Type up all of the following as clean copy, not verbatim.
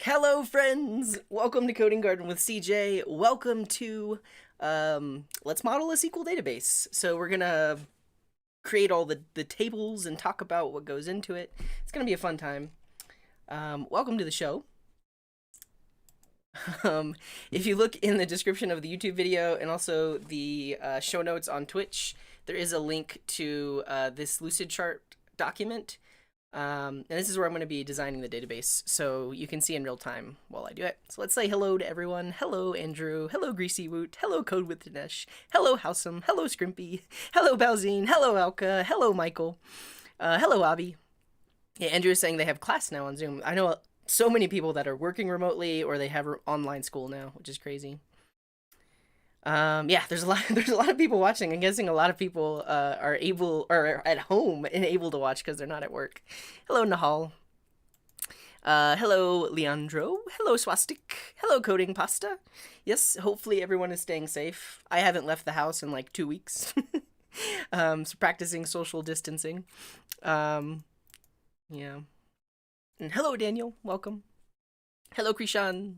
Hello friends! Welcome to Coding Garden with CJ. Welcome to let's model a SQL database. So we're gonna create all the tables and talk about what goes into it. It's gonna be a fun time. Welcome to the show. If you look in the description of the YouTube video and also the show notes on Twitch, there is a link to this Lucid chart document. And this is where I'm going to be designing the database, so you can see in real time while I do it. So let's say hello to everyone. Hello, Andrew. Hello, Greasy Woot. Hello, Code with Dinesh. Hello, Howsome. Hello, Scrimpy. Hello, Balzine. Hello, Alka. Hello, Michael. Hello, Abby. Yeah, Andrew is saying they have class now on Zoom. I know so many people that are working remotely or they have online school now, which is crazy. Yeah, there's a lot of people watching. I'm guessing a lot of people are at home and able to watch because they're not at work. Hello, Nahal. Hello, Leandro. Hello, Swastik. Hello, Coding Pasta. Yes, hopefully everyone is staying safe. I haven't left the house in like 2 weeks. So practicing social distancing. Yeah. And hello, Daniel. Welcome. Hello, Krishan.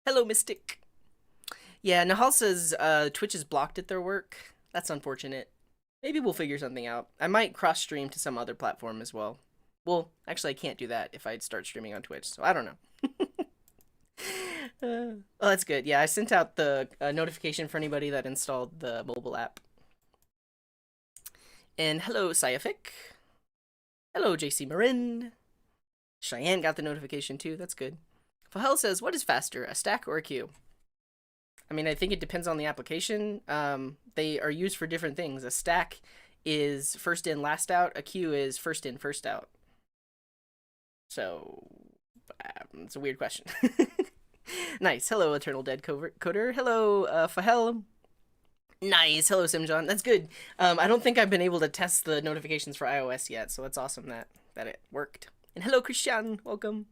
Hello, Mystic. Yeah, Nahal says Twitch is blocked at their work. That's unfortunate. Maybe we'll figure something out. I might cross-stream to some other platform as well. Well, actually, I can't do that if I start streaming on Twitch, so I don't know. Oh, that's good. Yeah, I sent out the notification for anybody that installed the mobile app. And hello, Sciafic. Hello, JC Marin. Cheyenne got the notification too. That's good. Fahel says, what is faster, a stack or a queue? I mean, I think it depends on the application. They are used for different things. A stack is first in, last out. A queue is first in, first out. So, it's a weird question. Nice. Hello, Eternal Dead Coder. Hello, Fahel. Nice. Hello, Simjon. That's good. I don't think I've been able to test the notifications for iOS yet, so that's awesome that it worked. And hello, Christian. Welcome.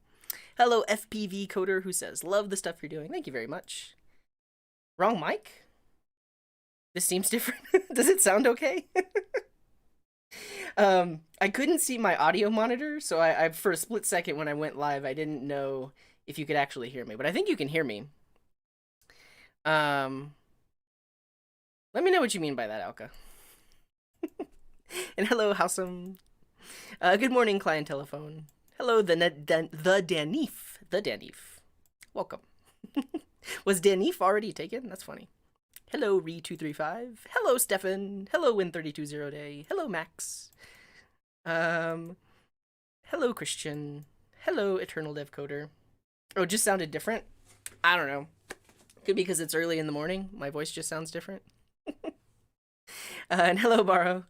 Hello, FPV Coder, who says, love the stuff you're doing. Thank you very much. Wrong mic? This seems different. Does it sound okay? I couldn't see my audio monitor, so I for a split second when I went live, I didn't know if you could actually hear me, but I think you can hear me. Let me know what you mean by that, Alka. And hello, Howsome. Good morning, client telephone. Hello, the Danif. The Danif. Welcome. Was Danif already taken? That's funny. Hello, Re235. Hello, Stefan. Hello, Win320day. Hello, Max. Hello, Christian. Hello, Eternal Dev Coder. Oh, it just sounded different? I don't know. Could be because it's early in the morning. My voice just sounds different. And hello, Barrow.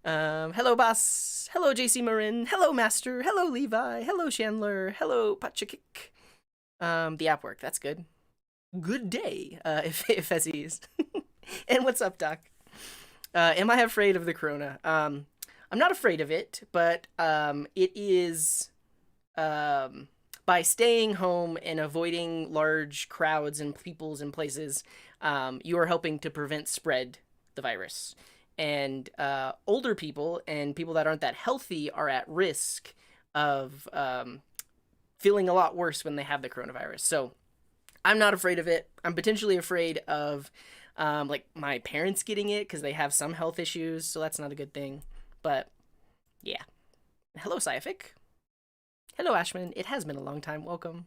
Hello, Boss. Hello, JC Marin. Hello, Master. Hello, Levi. Hello, Chandler. Hello, Pachakik. The app worked. That's good. Good day, if as is. And what's up, Doc? Am I afraid of the corona? I'm not afraid of it, but it is by staying home and avoiding large crowds and peoples and places, you are helping to prevent spread the virus. And older people and people that aren't that healthy are at risk of feeling a lot worse when they have the coronavirus. So I'm not afraid of it. I'm potentially afraid of like my parents getting it because they have some health issues, so that's not a good thing. But yeah. Hello, Sciafic. Hello, Ashman. It has been a long time. Welcome.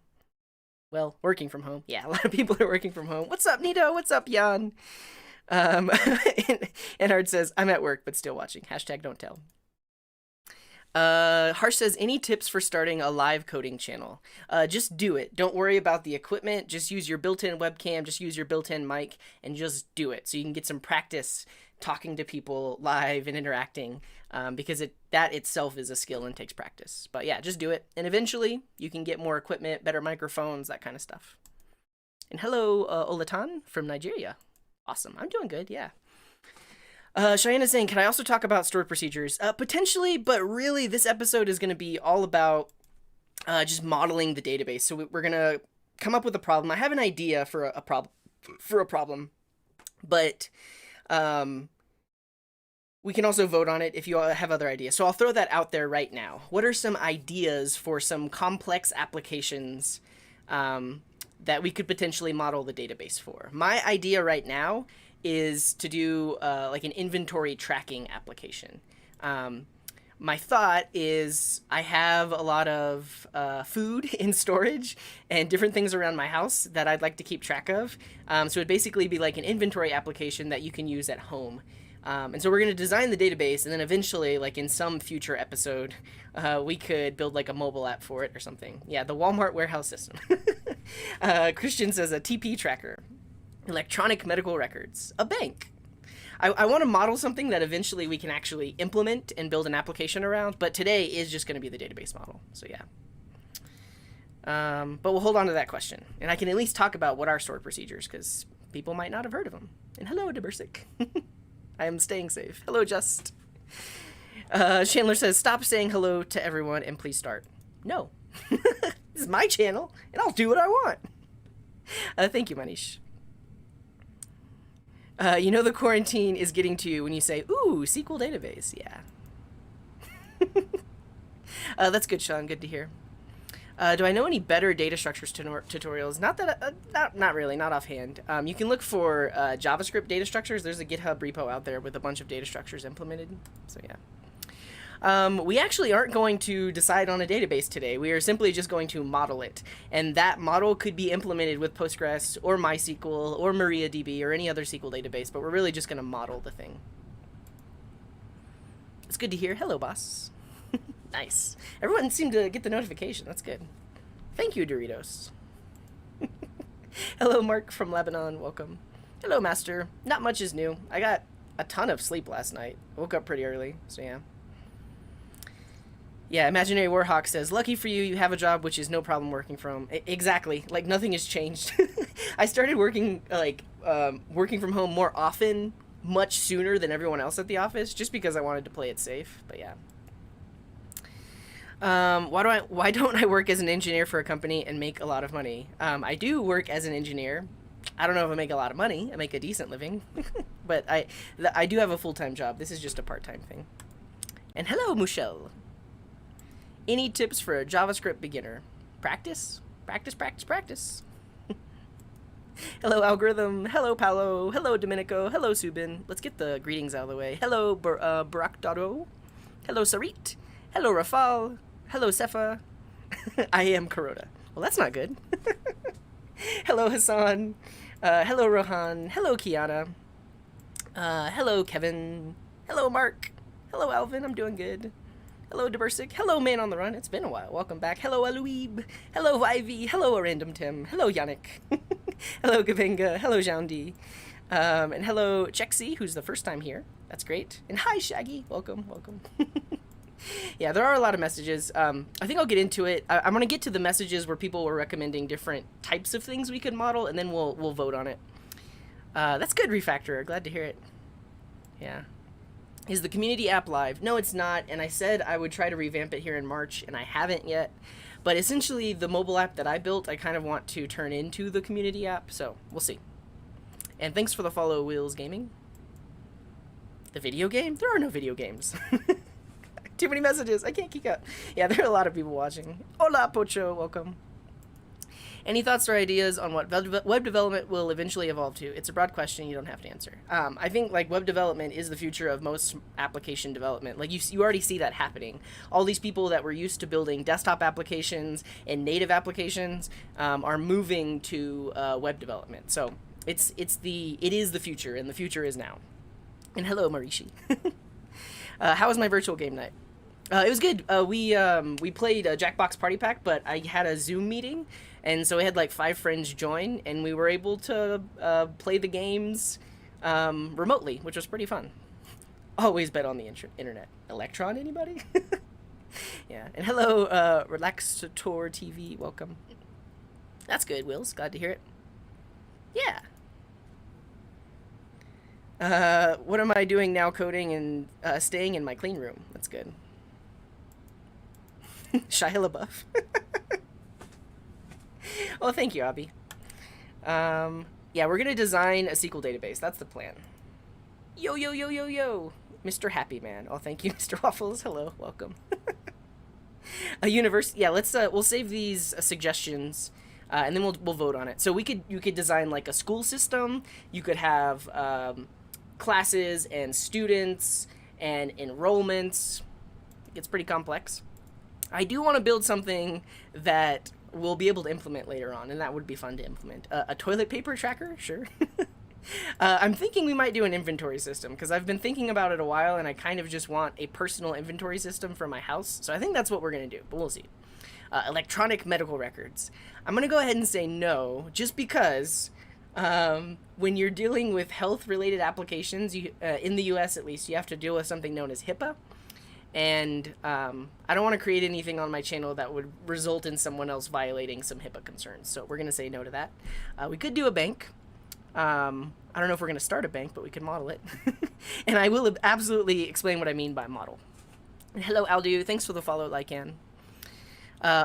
Well, working from home. Yeah, a lot of people are working from home. What's up, Nito? What's up, Jan? And Hard says, I'm at work, but still watching. Hashtag don't tell. Harsh says, any tips for starting a live coding channel? Just do it. Don't worry about the equipment. Just use your built-in webcam. Just use your built-in mic and just do it. So you can get some practice talking to people live and interacting, because that itself is a skill and takes practice. But yeah, just do it. And eventually you can get more equipment, better microphones, that kind of stuff. And hello, Olatan from Nigeria. Awesome. I'm doing good. Yeah. Cheyenne is saying, can I also talk about stored procedures? Potentially, but really this episode is going to be all about just modeling the database. So we're going to come up with a problem. I have an idea for a problem. But we can also vote on it if you all have other ideas. So I'll throw that out there right now. What are some ideas for some complex applications that we could potentially model the database for? My idea right now is to do like an inventory tracking application. My thought is I have a lot of food in storage and different things around my house that I'd like to keep track of. So it'd basically be like an inventory application that you can use at home. And so we're going to design the database, and then eventually, like in some future episode, we could build like a mobile app for it or something. Yeah, the Walmart warehouse system. Christian says a TP tracker, electronic medical records, a bank. I want to model something that eventually we can actually implement and build an application around, but today is just going to be the database model. So yeah. But we'll hold on to that question, and I can at least talk about what are stored procedures, because people might not have heard of them. And hello, Debursik. I am staying safe. Hello, Just. Chandler says, stop saying hello to everyone and please start. No. This is my channel, and I'll do what I want. Thank you, Manish. You know the quarantine is getting to you when you say, ooh, SQL database. Yeah. That's good, Sean. Good to hear. Do I know any better data structures tutorials? Not that, not really, not offhand. You can look for JavaScript data structures. There's a GitHub repo out there with a bunch of data structures implemented. So yeah. We actually aren't going to decide on a database today. We are simply just going to model it. And that model could be implemented with Postgres or MySQL or MariaDB or any other SQL database, but we're really just going to model the thing. It's good to hear. Hello, boss. Nice. Everyone seemed to get the notification. That's good. Thank you, Doritos. Hello, Mark from Lebanon. Welcome. Hello, Master. Not much is new. I got a ton of sleep last night. Woke up pretty early, so yeah. Yeah, Imaginary Warhawk says, lucky for you, you have a job which is no problem working from. Exactly. Like, nothing has changed. I started working, working from home more often, much sooner than everyone else at the office, just because I wanted to play it safe, but yeah. Why don't I work as an engineer for a company and make a lot of money? I do work as an engineer. I don't know if I make a lot of money. I make a decent living, but I do have a full-time job. This is just a part-time thing. And hello, Michelle. Any tips for a JavaScript beginner? Practice, practice, practice, practice. Hello, Algorithm. Hello, Paolo. Hello, Domenico. Hello, Subin. Let's get the greetings out of the way. Hello, Barak Dado. Hello, Sarit. Hello, Rafal. Hello, Sefa. I am Corona. Well, that's not good. Hello, Hassan. Hello, Rohan. Hello, Kiana. Hello, Kevin. Hello, Mark. Hello, Alvin. I'm doing good. Hello, Debursik. Hello, Man on the Run. It's been a while. Welcome back. Hello, Aluib. Hello, Ivy. Hello, Random Tim. Hello, Yannick. Hello, Gavinga. Hello, Joundi. And hello, Chexy, who's the first time here. That's great. And hi, Shaggy. Welcome, welcome. Yeah, there are a lot of messages. I think I'll get into it. I'm going to get to the messages where people were recommending different types of things we could model, and then we'll vote on it. That's good, Refactorer. Glad to hear it. Yeah. Is the community app live? No, it's not, and I said I would try to revamp it here in March, and I haven't yet. But essentially, the mobile app that I built, I kind of want to turn into the community app, so we'll see. And thanks for the follow, Wheels Gaming. The video game? There are no video games. Too many messages. I can't keep up. Yeah, there are a lot of people watching. Hola, Pocho. Welcome. Any thoughts or ideas on what web development will eventually evolve to? It's a broad question. You don't have to answer. I think like web development is the future of most application development. Like you already see that happening. All these people that were used to building desktop applications and native applications are moving to web development. So it is the future, and the future is now. And hello, Marishi. How was my virtual game night? It was good. We played Jackbox Party Pack, but I had a Zoom meeting, and so we had like 5 friends join, and we were able to play the games remotely, which was pretty fun. Always bet on the internet. Electron, anybody? Yeah. And hello, Relaxator TV. Welcome. That's good, Wills. Glad to hear it. Yeah. What am I doing now? Coding and staying in my clean room. That's good. Shia LaBeouf. Oh, thank you, Abby. Yeah, we're gonna design a SQL database. That's the plan. Yo, yo, yo, yo, yo. Mr. Happy Man. Oh, thank you, Mr. Waffles. Hello, welcome. A universe. Yeah, let's we'll save these suggestions, and then we'll vote on it. So you could design like a school system. You could have classes and students and enrollments. It's pretty complex. I do want to build something that we'll be able to implement later on, and that would be fun to implement. A toilet paper tracker, sure. I'm thinking we might do an inventory system because I've been thinking about it a while, and I kind of just want a personal inventory system for my house. So I think that's what we're gonna do, but we'll see. Electronic medical records. I'm gonna go ahead and say no, just because when you're dealing with health-related applications, in the U.S. at least, you have to deal with something known as HIPAA. And I don't want to create anything on my channel that would result in someone else violating some HIPAA concerns. So we're going to say no to that. We could do a bank. I don't know if we're going to start a bank, but we can model it. And I will absolutely explain what I mean by model. And hello, Aldu. Thanks for the follow, Lycan.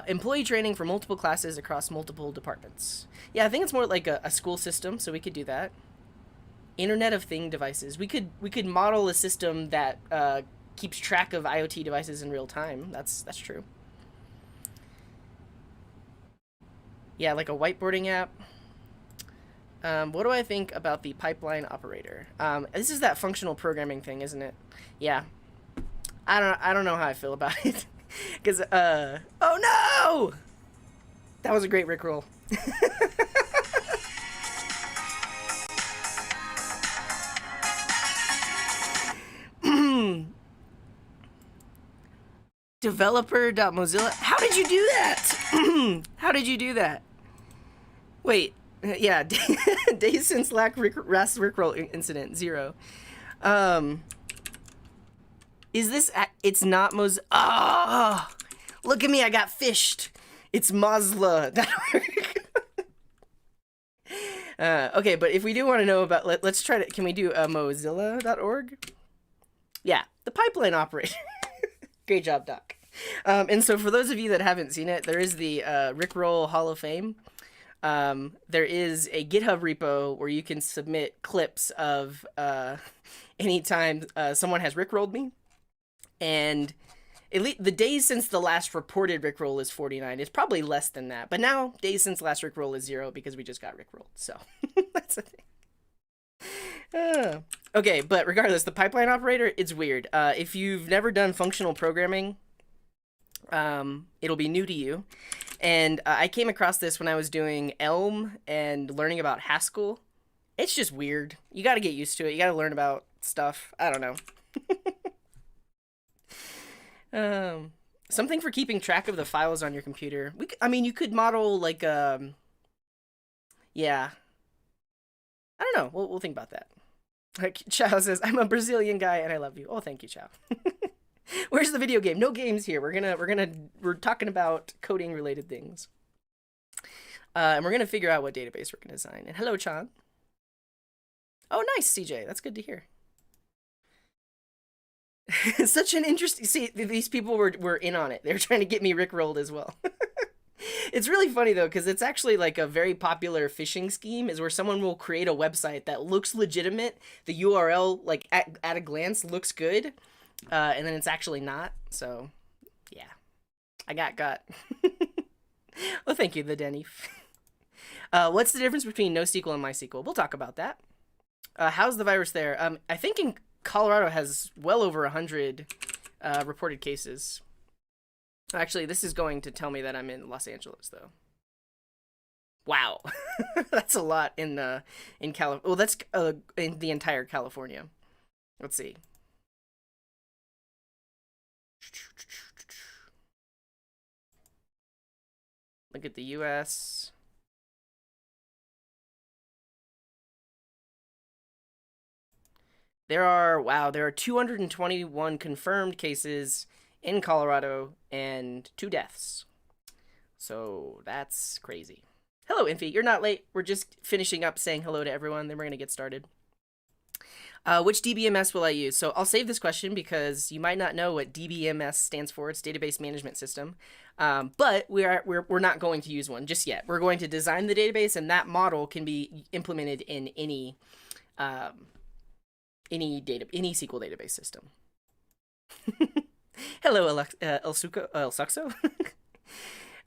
Employee training for multiple classes across multiple departments. Yeah, I think it's more like a school system, so we could do that. Internet of Thing devices. We could model a system that keeps track of IoT devices in real time. That's true. Yeah, like a whiteboarding app. What do I think about the pipeline operator? This is that functional programming thing, isn't it? Yeah. I don't know how I feel about it. Because, oh no! That was a great Rickroll. Developer.mozilla. How did you do that? How did you do that? Wait. Yeah. Days since last Rickroll incident. 0. Is this... It's not Moz... Oh! Look at me. I got fished. It's Mozilla.org. Okay, but if we do want to know about... Let's try to... Can we do Mozilla.org? Yeah. The pipeline operator. Great job, Doc. And so for those of you that haven't seen it, there is the Rickroll Hall of Fame. There is a GitHub repo where you can submit clips of anytime someone has Rickrolled me. And at least the days since the last reported Rickroll is 49. It's probably less than that. But now, days since last Rickroll is 0 because we just got Rickrolled. So that's the thing. Okay, but regardless, the pipeline operator, it's weird. If you've never done functional programming, it'll be new to you. And I came across this when I was doing Elm and learning about Haskell. It's just weird. You got to get used to it. You got to learn about stuff. I don't know. Something for keeping track of the files on your computer. I mean, you could model like, yeah. I don't know. We'll think about that. Like Chow says, I'm a Brazilian guy and I love you. Oh, thank you, Chow. Where's the video game? No games here. We're talking about coding related things. And we're gonna figure out what database we're gonna design. And hello, Chan. Oh, nice, CJ. That's good to hear. Such an interesting... See, these people were in on it. They were trying to get me Rickrolled as well. It's really funny, though, because it's actually like a very popular phishing scheme is where someone will create a website that looks legitimate. The URL, like, at a glance, looks good. And then it's actually not. So, yeah. I got. Well, thank you, the Denny. What's the difference between NoSQL and MySQL? We'll talk about that. How's the virus there? I think in Colorado has well over 100 reported cases. Actually, this is going to tell me that I'm in Los Angeles, though. Wow, that's a lot in California. Well, that's in the entire California. Let's see. Look at the U.S. There are 221 confirmed cases in Colorado and 2 deaths. So that's crazy. Hello, Infi. You're not late. We're just finishing up saying hello to everyone. Then we're going to get started. Which DBMS will I use? So I'll save this question because you might not know what DBMS stands for. It's Database Management System. But we're not going to use one just yet. We're going to design the database, and that model can be implemented in any SQL database system. Hello, El Suxo.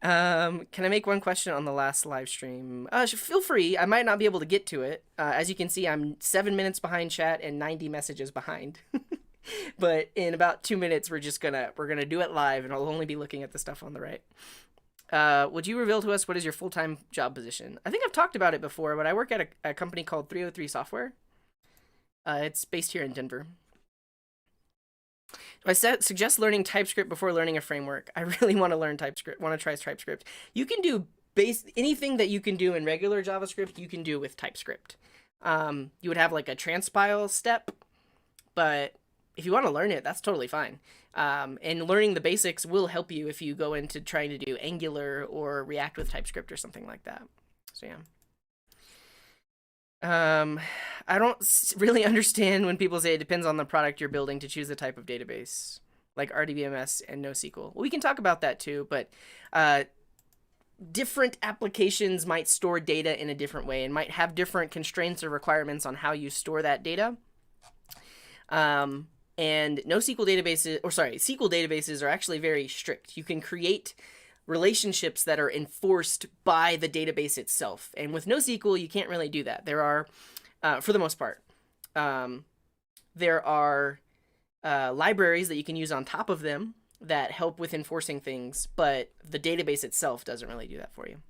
Can I make one question on the last live stream? Feel free. I might not be able to get to it. As you can see, I'm 7 minutes behind chat and 90 messages behind. But in about 2 minutes, we're gonna do it live, and I'll only be looking at the stuff on the right. Would you reveal to us what is your full-time job position? I think I've talked about it before, but I work at a company called 303 Software. It's based here in Denver. I suggest learning TypeScript before learning a framework. I really want to learn TypeScript, want to try TypeScript. You can do anything that you can do in regular JavaScript, you can do with TypeScript. You would have like a transpile step, but if you want to learn it, that's totally fine. And learning the basics will help you if you go into trying to do Angular or React with TypeScript or something like that. So yeah. I don't really understand when people say it depends on the product you're building to choose the type of database, like RDBMS and NoSQL. Well, we can talk about that too, but different applications might store data in a different way and might have different constraints or requirements on how you store that data. And NoSQL databases, or sorry, SQL databases are actually very strict. You can create relationships that are enforced by the database itself. And with NoSQL, you can't really do that. There are, for the most part, there are libraries that you can use on top of them that help with enforcing things, but the database itself doesn't really do that for you.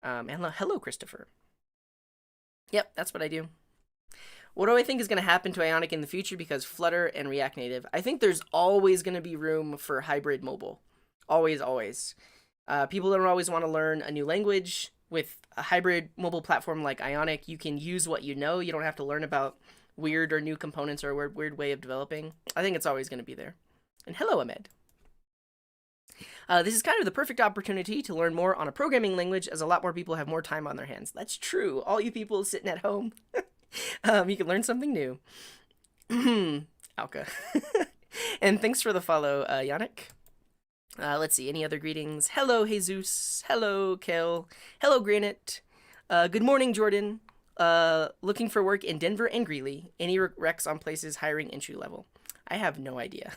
And hello, Christopher. Yep, that's what I do. What do I think is going to happen to Ionic in the future because Flutter and React Native? I think there's always going to be room for hybrid mobile. Always, always. People don't always want to learn a new language. With a hybrid mobile platform like Ionic, you can use what you know. You don't have to learn about weird or new components or a weird way of developing. I think it's always going to be there. And hello, Ahmed. This is kind of the perfect opportunity to learn more on a programming language, as a lot more people have more time on their hands. That's true. All you people sitting at home, you can learn something new. Alka. And thanks for the follow, Yannick. Let's see, any other greetings? Hello, Jesus. Hello, Kel. Hello, Granite. Good morning, Jordan. Looking for work in Denver and Greeley. Any recs on places hiring entry level? I have no idea.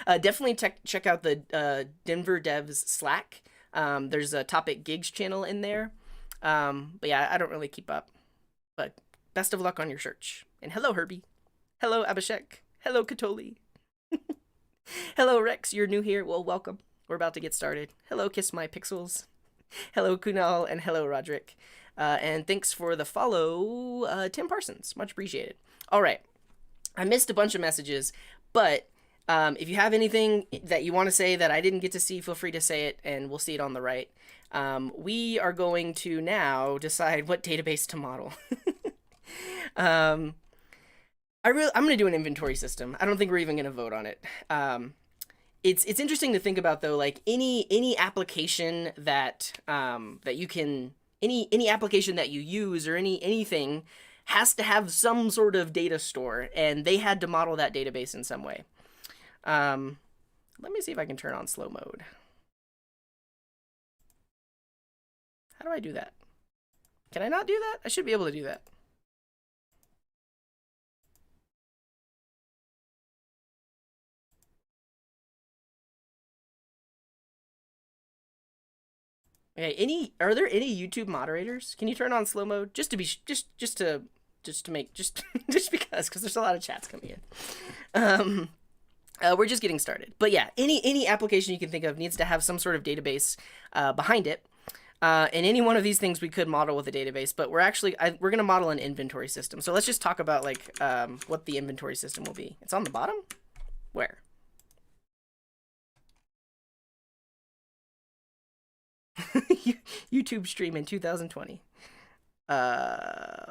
Definitely check out the Denver Devs Slack. There's a Topic Gigs channel in there. But yeah, I don't really keep up. But best of luck on your search. And hello, Herbie. Hello, Abhishek. Hello, Katoli. Hello, Rex. You're new here. Well, welcome. We're about to get started. Hello, Kiss My Pixels. Hello, Kunal, and hello, Roderick. And thanks for the follow, Tim Parsons. Much appreciated. All right. I missed a bunch of messages, but if you have anything that you want to say that I didn't get to see, feel free to say it, and we'll see it on the right. We are going to now decide what database to model. I'm going to do an inventory system. I don't think we're even going to vote on it. It's interesting to think about though, like any application that you can any application that you use or anything has to have some sort of data store, and they had to model that database in some way. Let me see if I can turn on slow mode. How do I do that? Can I not do that? I should be able to do that. Okay, are there any YouTube moderators? Can you turn on slow mode just to be just to make just because there's a lot of chats coming in. We're just getting started, but yeah, any application you can think of needs to have some sort of database behind it. And any one of these things we could model with a database, but we're going to model an inventory system. So let's just talk about like what the inventory system will be. It's on the bottom. Where? YouTube stream in 2020.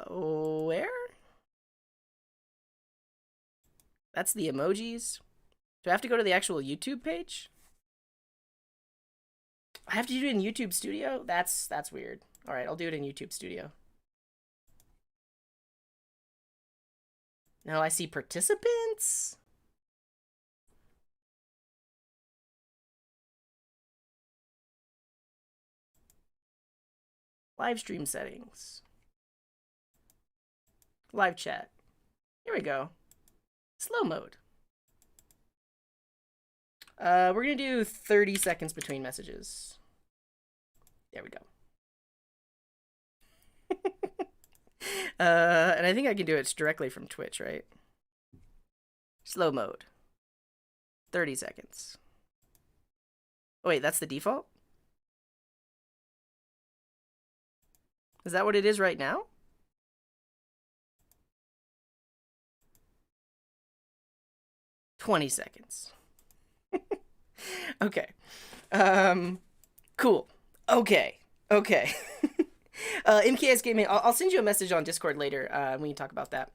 Where? That's the emojis. Do I have to go to the actual YouTube page? I have to do it in YouTube Studio? That's weird. All right, I'll do it in YouTube Studio. No, I see participants. Live stream settings. Live chat. Here we go. Slow mode. We're gonna do 30 seconds between messages. There we go. And I think I can do it directly from Twitch, right? Slow mode. 30 seconds. Oh, wait, that's the default? Is that what it is right now? $20. Okay. Cool. Okay. MKS Gaming, I'll send you a message on Discord later when you talk about that.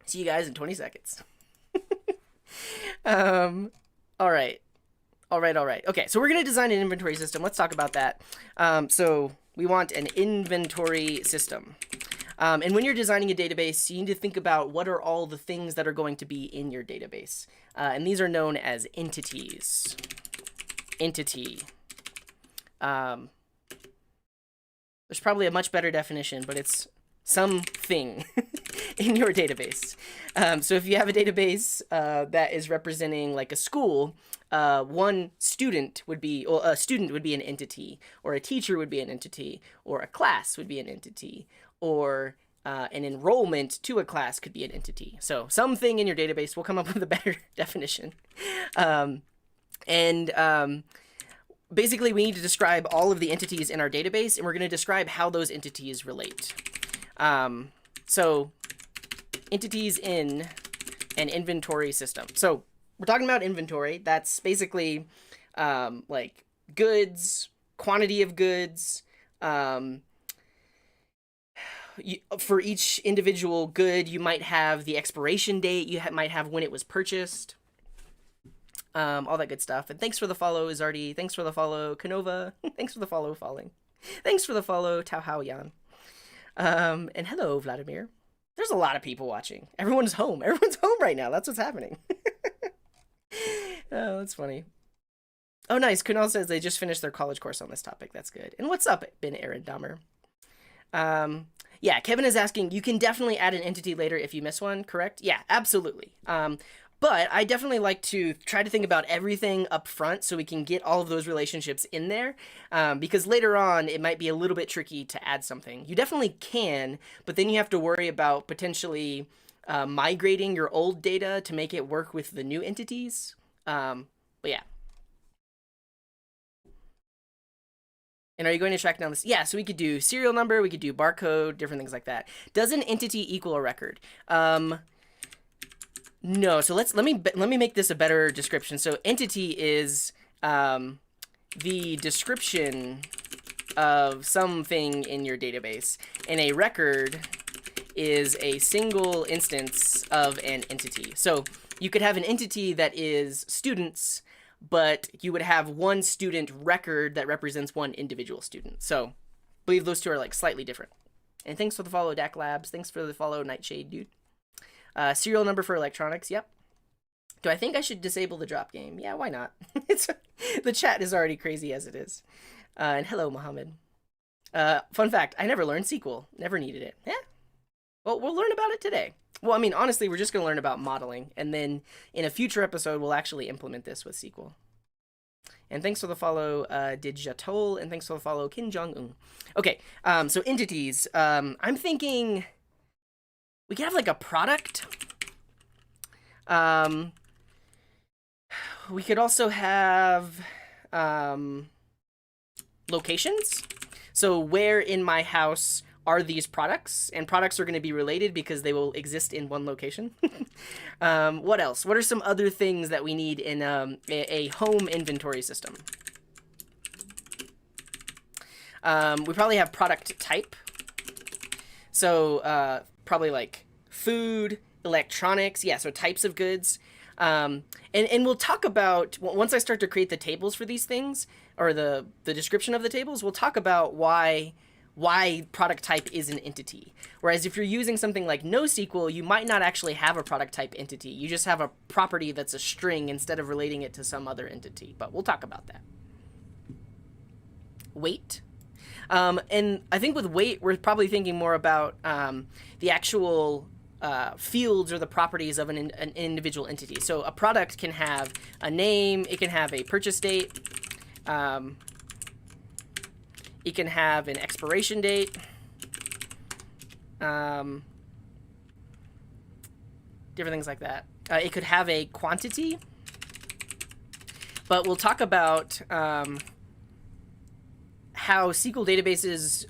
See you guys in 20 seconds. All right. Okay, so we're going to design an inventory system. Let's talk about that. So we want an inventory system. And when you're designing a database, you need to think about what are all the things that are going to be in your database. And these are known as entities. Entity. There's probably a much better definition, but it's something in your database. So if you have a database that is representing like a school, one student would be, well, a student would be an entity, or a teacher would be an entity, or a class would be an entity, or an enrollment to a class could be an entity. So something in your database, we'll come up with a better definition. Basically, we need to describe all of the entities in our database, and we're going to describe how those entities relate. So entities in an inventory system. So we're talking about inventory. That's basically like goods, quantity of goods. For each individual good, you might have the expiration date. You might have when it was purchased. All that good stuff. And thanks for the follow, Izardi. Thanks for the follow, Canova. Thanks for the follow, Falling. Thanks for the follow, Tao Hao Yan. And hello, Vladimir. There's a lot of people watching. Everyone's home. Everyone's home right now. That's what's happening. Oh, that's funny. Oh, nice. Kunal says they just finished their college course on this topic. That's good. And what's up, Ben Aaron Dahmer? Yeah, Kevin is asking, you can definitely add an entity later if you miss one, correct? Yeah, absolutely. But I definitely like to try to think about everything up front so we can get all of those relationships in there, because later on it might be a little bit tricky to add something. You definitely can, but then you have to worry about potentially migrating your old data to make it work with the new entities. But yeah. And are you going to track down this? Yeah, so we could do serial number, we could do barcode, different things like that. Does an entity equal a record? No, so let me make this a better description. So entity is the description of something in your database, and a record is a single instance of an entity. So you could have an entity that is students, but you would have one student record that represents one individual student. So I believe those two are like slightly different. And thanks for the follow, Dak Labs. Thanks for the follow, Nightshade, dude. Serial number for electronics. Yep. Do I think I should disable the drop game? Yeah, why not? The chat is already crazy as it is. And hello, Mohammed. Fun fact, I never learned SQL. Never needed it. Yeah. Well, we'll learn about it today. Well, I mean, honestly, we're just going to learn about modeling. And then in a future episode, we'll actually implement this with SQL. And thanks for the follow, Dijatol. And thanks for the follow, Kim Jong-un. Okay, so entities. I'm thinking we could have like a product. We could also have locations. So where in my house are these products? And products are going to be related because they will exist in one location. What else? What are some other things that we need in a home inventory system? We probably have product type. So probably like food, electronics. Yeah, so types of goods. And we'll talk about, once I start to create the tables for these things, or the description of the tables, we'll talk about why why product type is an entity. Whereas if you're using something like NoSQL, you might not actually have a product type entity. You just have a property that's a string instead of relating it to some other entity. But we'll talk about that. Weight. And I think with weight, we're probably thinking more about the actual fields or the properties of an individual entity. So a product can have a name, it can have a purchase date, it can have an expiration date, different things like that. It could have a quantity, but we'll talk about how SQL databases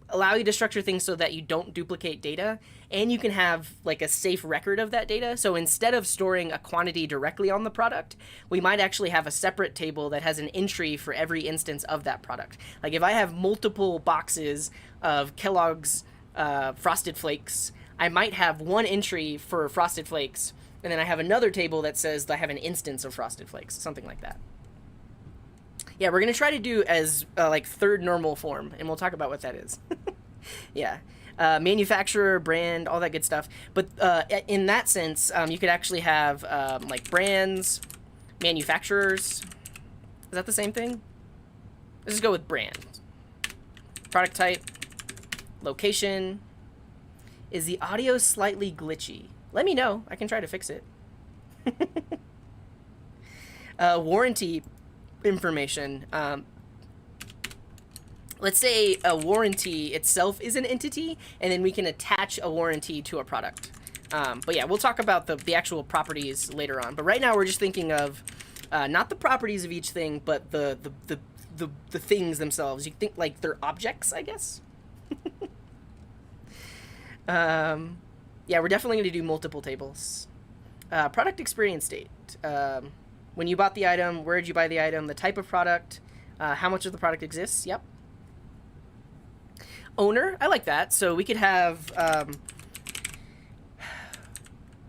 allow you to structure things so that you don't duplicate data, and you can have like a safe record of that data. So instead of storing a quantity directly on the product, we might actually have a separate table that has an entry for every instance of that product. Like if I have multiple boxes of Kellogg's Frosted Flakes, I might have one entry for Frosted Flakes, and then I have another table that says I have an instance of Frosted Flakes, something like that. Yeah, we're going to try to do as like third normal form, and we'll talk about what that is. Yeah. Manufacturer, brand, all that good stuff. But in that sense, you could actually have like brands, manufacturers. Is that the same thing? Let's just go with brand. Product type, location. Is the audio slightly glitchy? Let me know. I can try to fix it. Warranty information. Let's say a warranty itself is an entity, and then we can attach a warranty to a product. But yeah, we'll talk about the actual properties later on. But right now we're just thinking of not the properties of each thing, but the things themselves. You think like they're objects, I guess. Yeah, we're definitely going to do multiple tables. Product experience date. When you bought the item, where did you buy the item, the type of product, how much of the product exists. Yep. Owner, I like that. So we could have,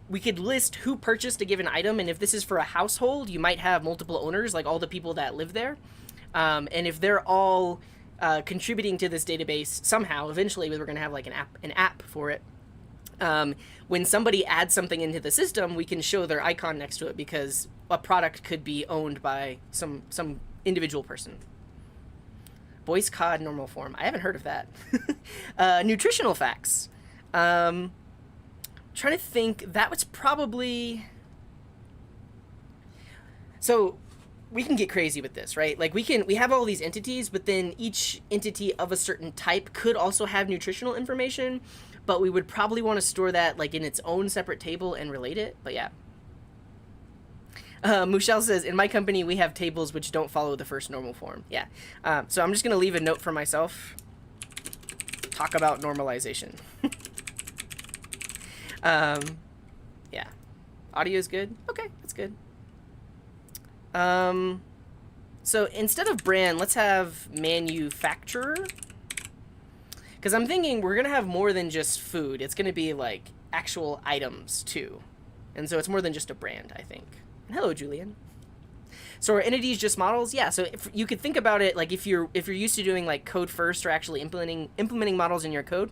we could list who purchased a given item, and if this is for a household, you might have multiple owners, like all the people that live there. And if they're all contributing to this database somehow, eventually we're going to have like an app for it. When somebody adds something into the system, we can show their icon next to it because a product could be owned by some individual person. Boyce cod normal form. I haven't heard of that. Nutritional facts. Trying to think. That was probably... So we can get crazy with this, right? Like we have all these entities, but then each entity of a certain type could also have nutritional information, but we would probably want to store that like in its own separate table and relate it. But yeah. Michelle says, in my company, we have tables which don't follow the first normal form. Yeah. So I'm just going to leave a note for myself. Talk about normalization. Yeah. Audio is good. Okay, that's good. So instead of brand, let's have manufacturer. Because I'm thinking we're going to have more than just food. It's going to be like actual items too. And so it's more than just a brand, I think. Hello, Julian. So are entities just models? Yeah. So if you could think about it like if you're used to doing like code first or actually implementing models in your code,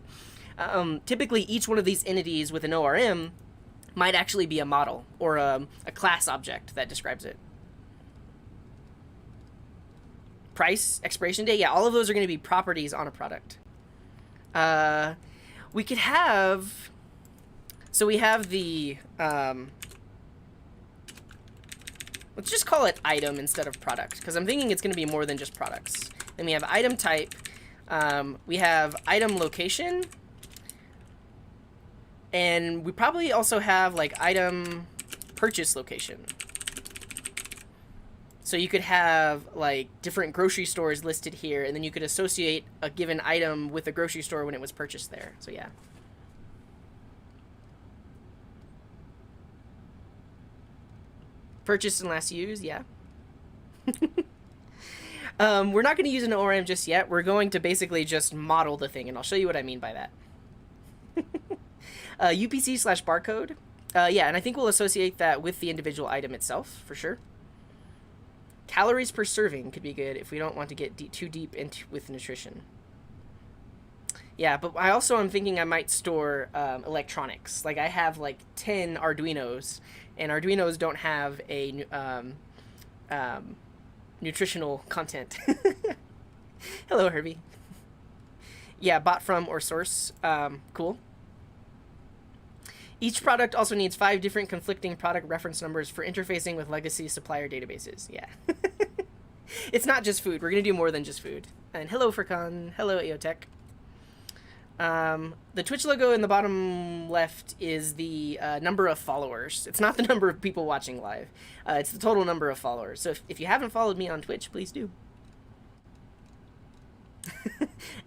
typically each one of these entities with an ORM might actually be a model or a class object that describes it. Price, expiration date, yeah, all of those are going to be properties on a product. We could have, so we have the, let's just call it item instead of product, because I'm thinking it's going to be more than just products. Then we have item type, we have item location, and we probably also have like item purchase location. So you could have like different grocery stores listed here, and then you could associate a given item with a grocery store when it was purchased there. So yeah. Purchased and last used, yeah. We're not going to use an ORM just yet. We're going to basically just model the thing, and I'll show you what I mean by that. UPC/barcode. Yeah, and I think we'll associate that with the individual item itself, for sure. Calories per serving could be good if we don't want to get too deep into with nutrition. Yeah, but I also am thinking I might store electronics. Like I have like 10 Arduinos, and Arduinos don't have a um, nutritional content. Hello, Herbie. Yeah, bought from or source. Cool. Each product also needs 5 different conflicting product reference numbers for interfacing with legacy supplier databases. Yeah. It's not just food. We're going to do more than just food. And hello, Furkan. Hello, Aeotech. The Twitch logo in the bottom left is the number of followers. It's not the number of people watching live. It's the total number of followers. So if you haven't followed me on Twitch, please do.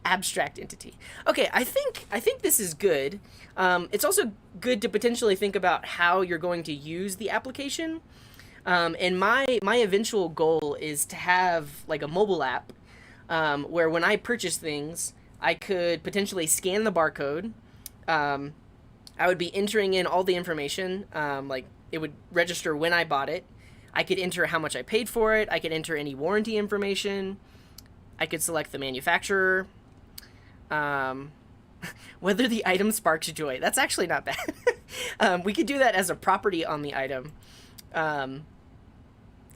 Abstract entity. Okay, I think this is good. It's also good to potentially think about how you're going to use the application. And my eventual goal is to have like a mobile app where when I purchase things, I could potentially scan the barcode. I would be entering in all the information. Like it would register when I bought it. I could enter how much I paid for it. I could enter any warranty information. I could select the manufacturer. Whether the item sparks joy. That's actually not bad. We could do that as a property on the item.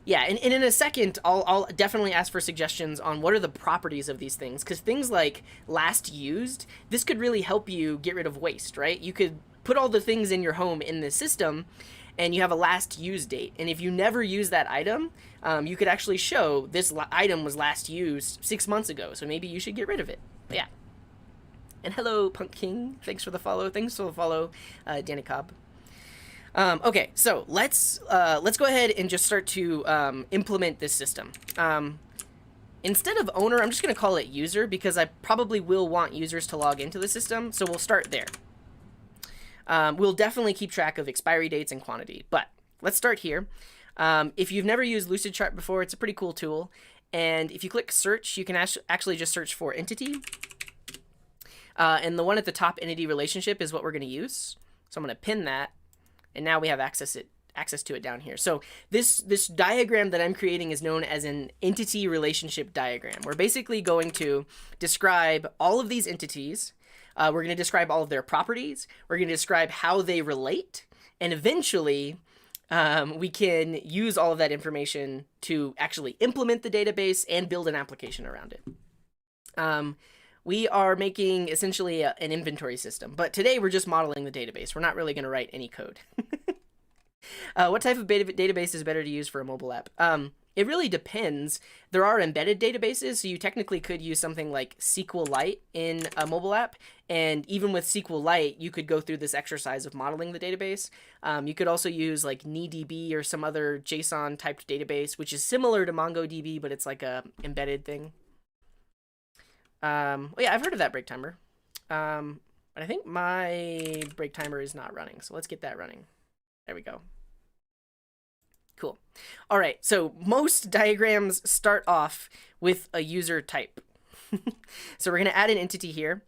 Yeah, and in a second, I'll definitely ask for suggestions on what are the properties of these things. Because things like last used, this could really help you get rid of waste, right? You could put all the things in your home in the system, and you have a last used date. And if you never use that item, you could actually show this item was last used 6 months ago. So maybe you should get rid of it. But yeah. And hello, Punk King. Thanks for the follow. Thanks for the follow, Danny Cobb. Okay, so let's go ahead and just start to implement this system. Instead of owner, I'm just going to call it user because I probably will want users to log into the system. So we'll start there. We'll definitely keep track of expiry dates and quantity, but let's start here. If you've never used Lucidchart before, it's a pretty cool tool. And if you click search, you can actually just search for entity. And the one at the top, entity relationship, is what we're going to use. So I'm going to pin that. And now we have access to it down here. So this diagram that I'm creating is known as an entity relationship diagram. We're basically going to describe all of these entities. We're going to describe all of their properties. We're going to describe how they relate. And eventually, we can use all of that information to actually implement the database and build an application around it. We are making essentially an inventory system, but today we're just modeling the database. We're not really going to write any code. What type of database is better to use for a mobile app? It really depends. There are embedded databases, so you technically could use something like SQLite in a mobile app, and even with SQLite, you could go through this exercise of modeling the database. You could also use like KneeDB or some other JSON-typed database, which is similar to MongoDB, but it's like a embedded thing. Well, yeah, I've heard of that break timer. But I think my break timer is not running, so let's get that running. There we go. Cool. All right, so most diagrams start off with a user type. So we're going to add an entity here.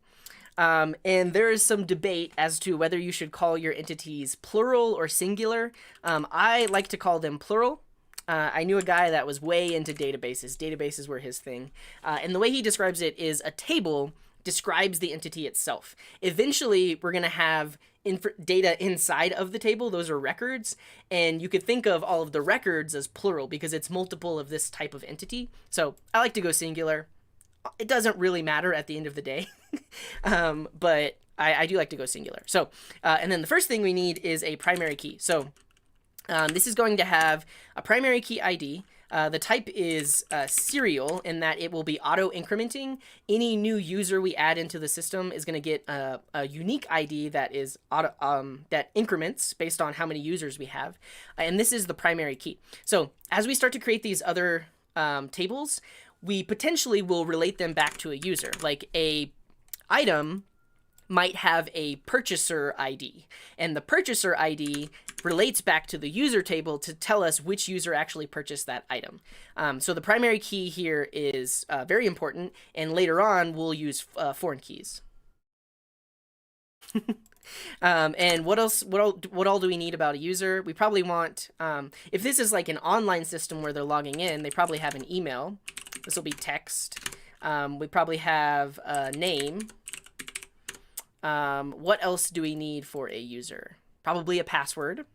And there is some debate as to whether you should call your entities plural or singular. I like to call them plural. I knew a guy that was way into databases. Databases were his thing. And the way he describes it is a table describes the entity itself. Eventually, we're going to have data inside of the table. Those are records. And you could think of all of the records as plural because it's multiple of this type of entity. So I like to go singular. It doesn't really matter at the end of the day. But I do like to go singular. So, and then the first thing we need is a primary key. So this is going to have a primary key ID. The type is serial in that it will be auto-incrementing. Any new user we add into the system is going to get a unique ID that is that increments based on how many users we have. And this is the primary key. So as we start to create these other tables, we potentially will relate them back to a user. Like a item might have a purchaser ID, and the purchaser ID relates back to the user table to tell us which user actually purchased that item. So the primary key here is very important, and later on we'll use foreign keys. And what else? What all do we need about a user? We probably want, if this is like an online system where they're logging in, they probably have an email. This will be text. We probably have a name. What else do we need for a user? Probably a password.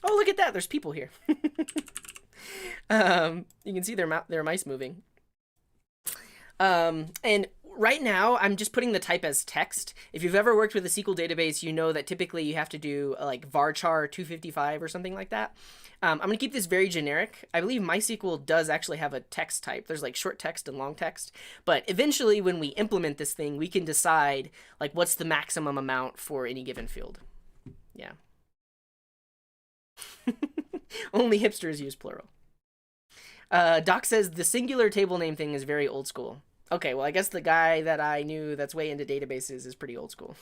Oh, look at that. There's people here. You can see their mice moving. And right now, I'm just putting the type as text. If you've ever worked with a SQL database, you know that typically you have to do like varchar 255 or something like that. I'm going to keep this very generic. I believe MySQL does actually have a text type. There's like short text and long text. But eventually, when we implement this thing, we can decide like what's the maximum amount for any given field. Yeah. Only hipsters use plural. Doc says the singular table name thing is very old school. Okay, well, I guess the guy that I knew that's way into databases is pretty old school.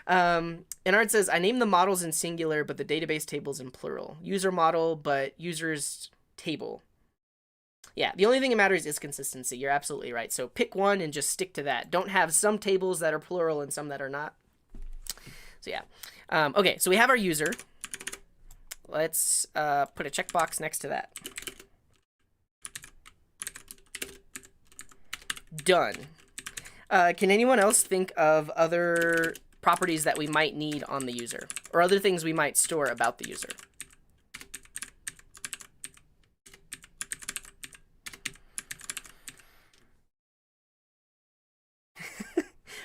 And Art says, I named the models in singular, but the database tables in plural. User model, but users table. Yeah, the only thing that matters is consistency. You're absolutely right. So pick one and just stick to that. Don't have some tables that are plural and some that are not. So yeah. Okay, so we have our user. Let's put a checkbox next to that. Done. Can anyone else think of other properties that we might need on the user, or other things we might store about the user?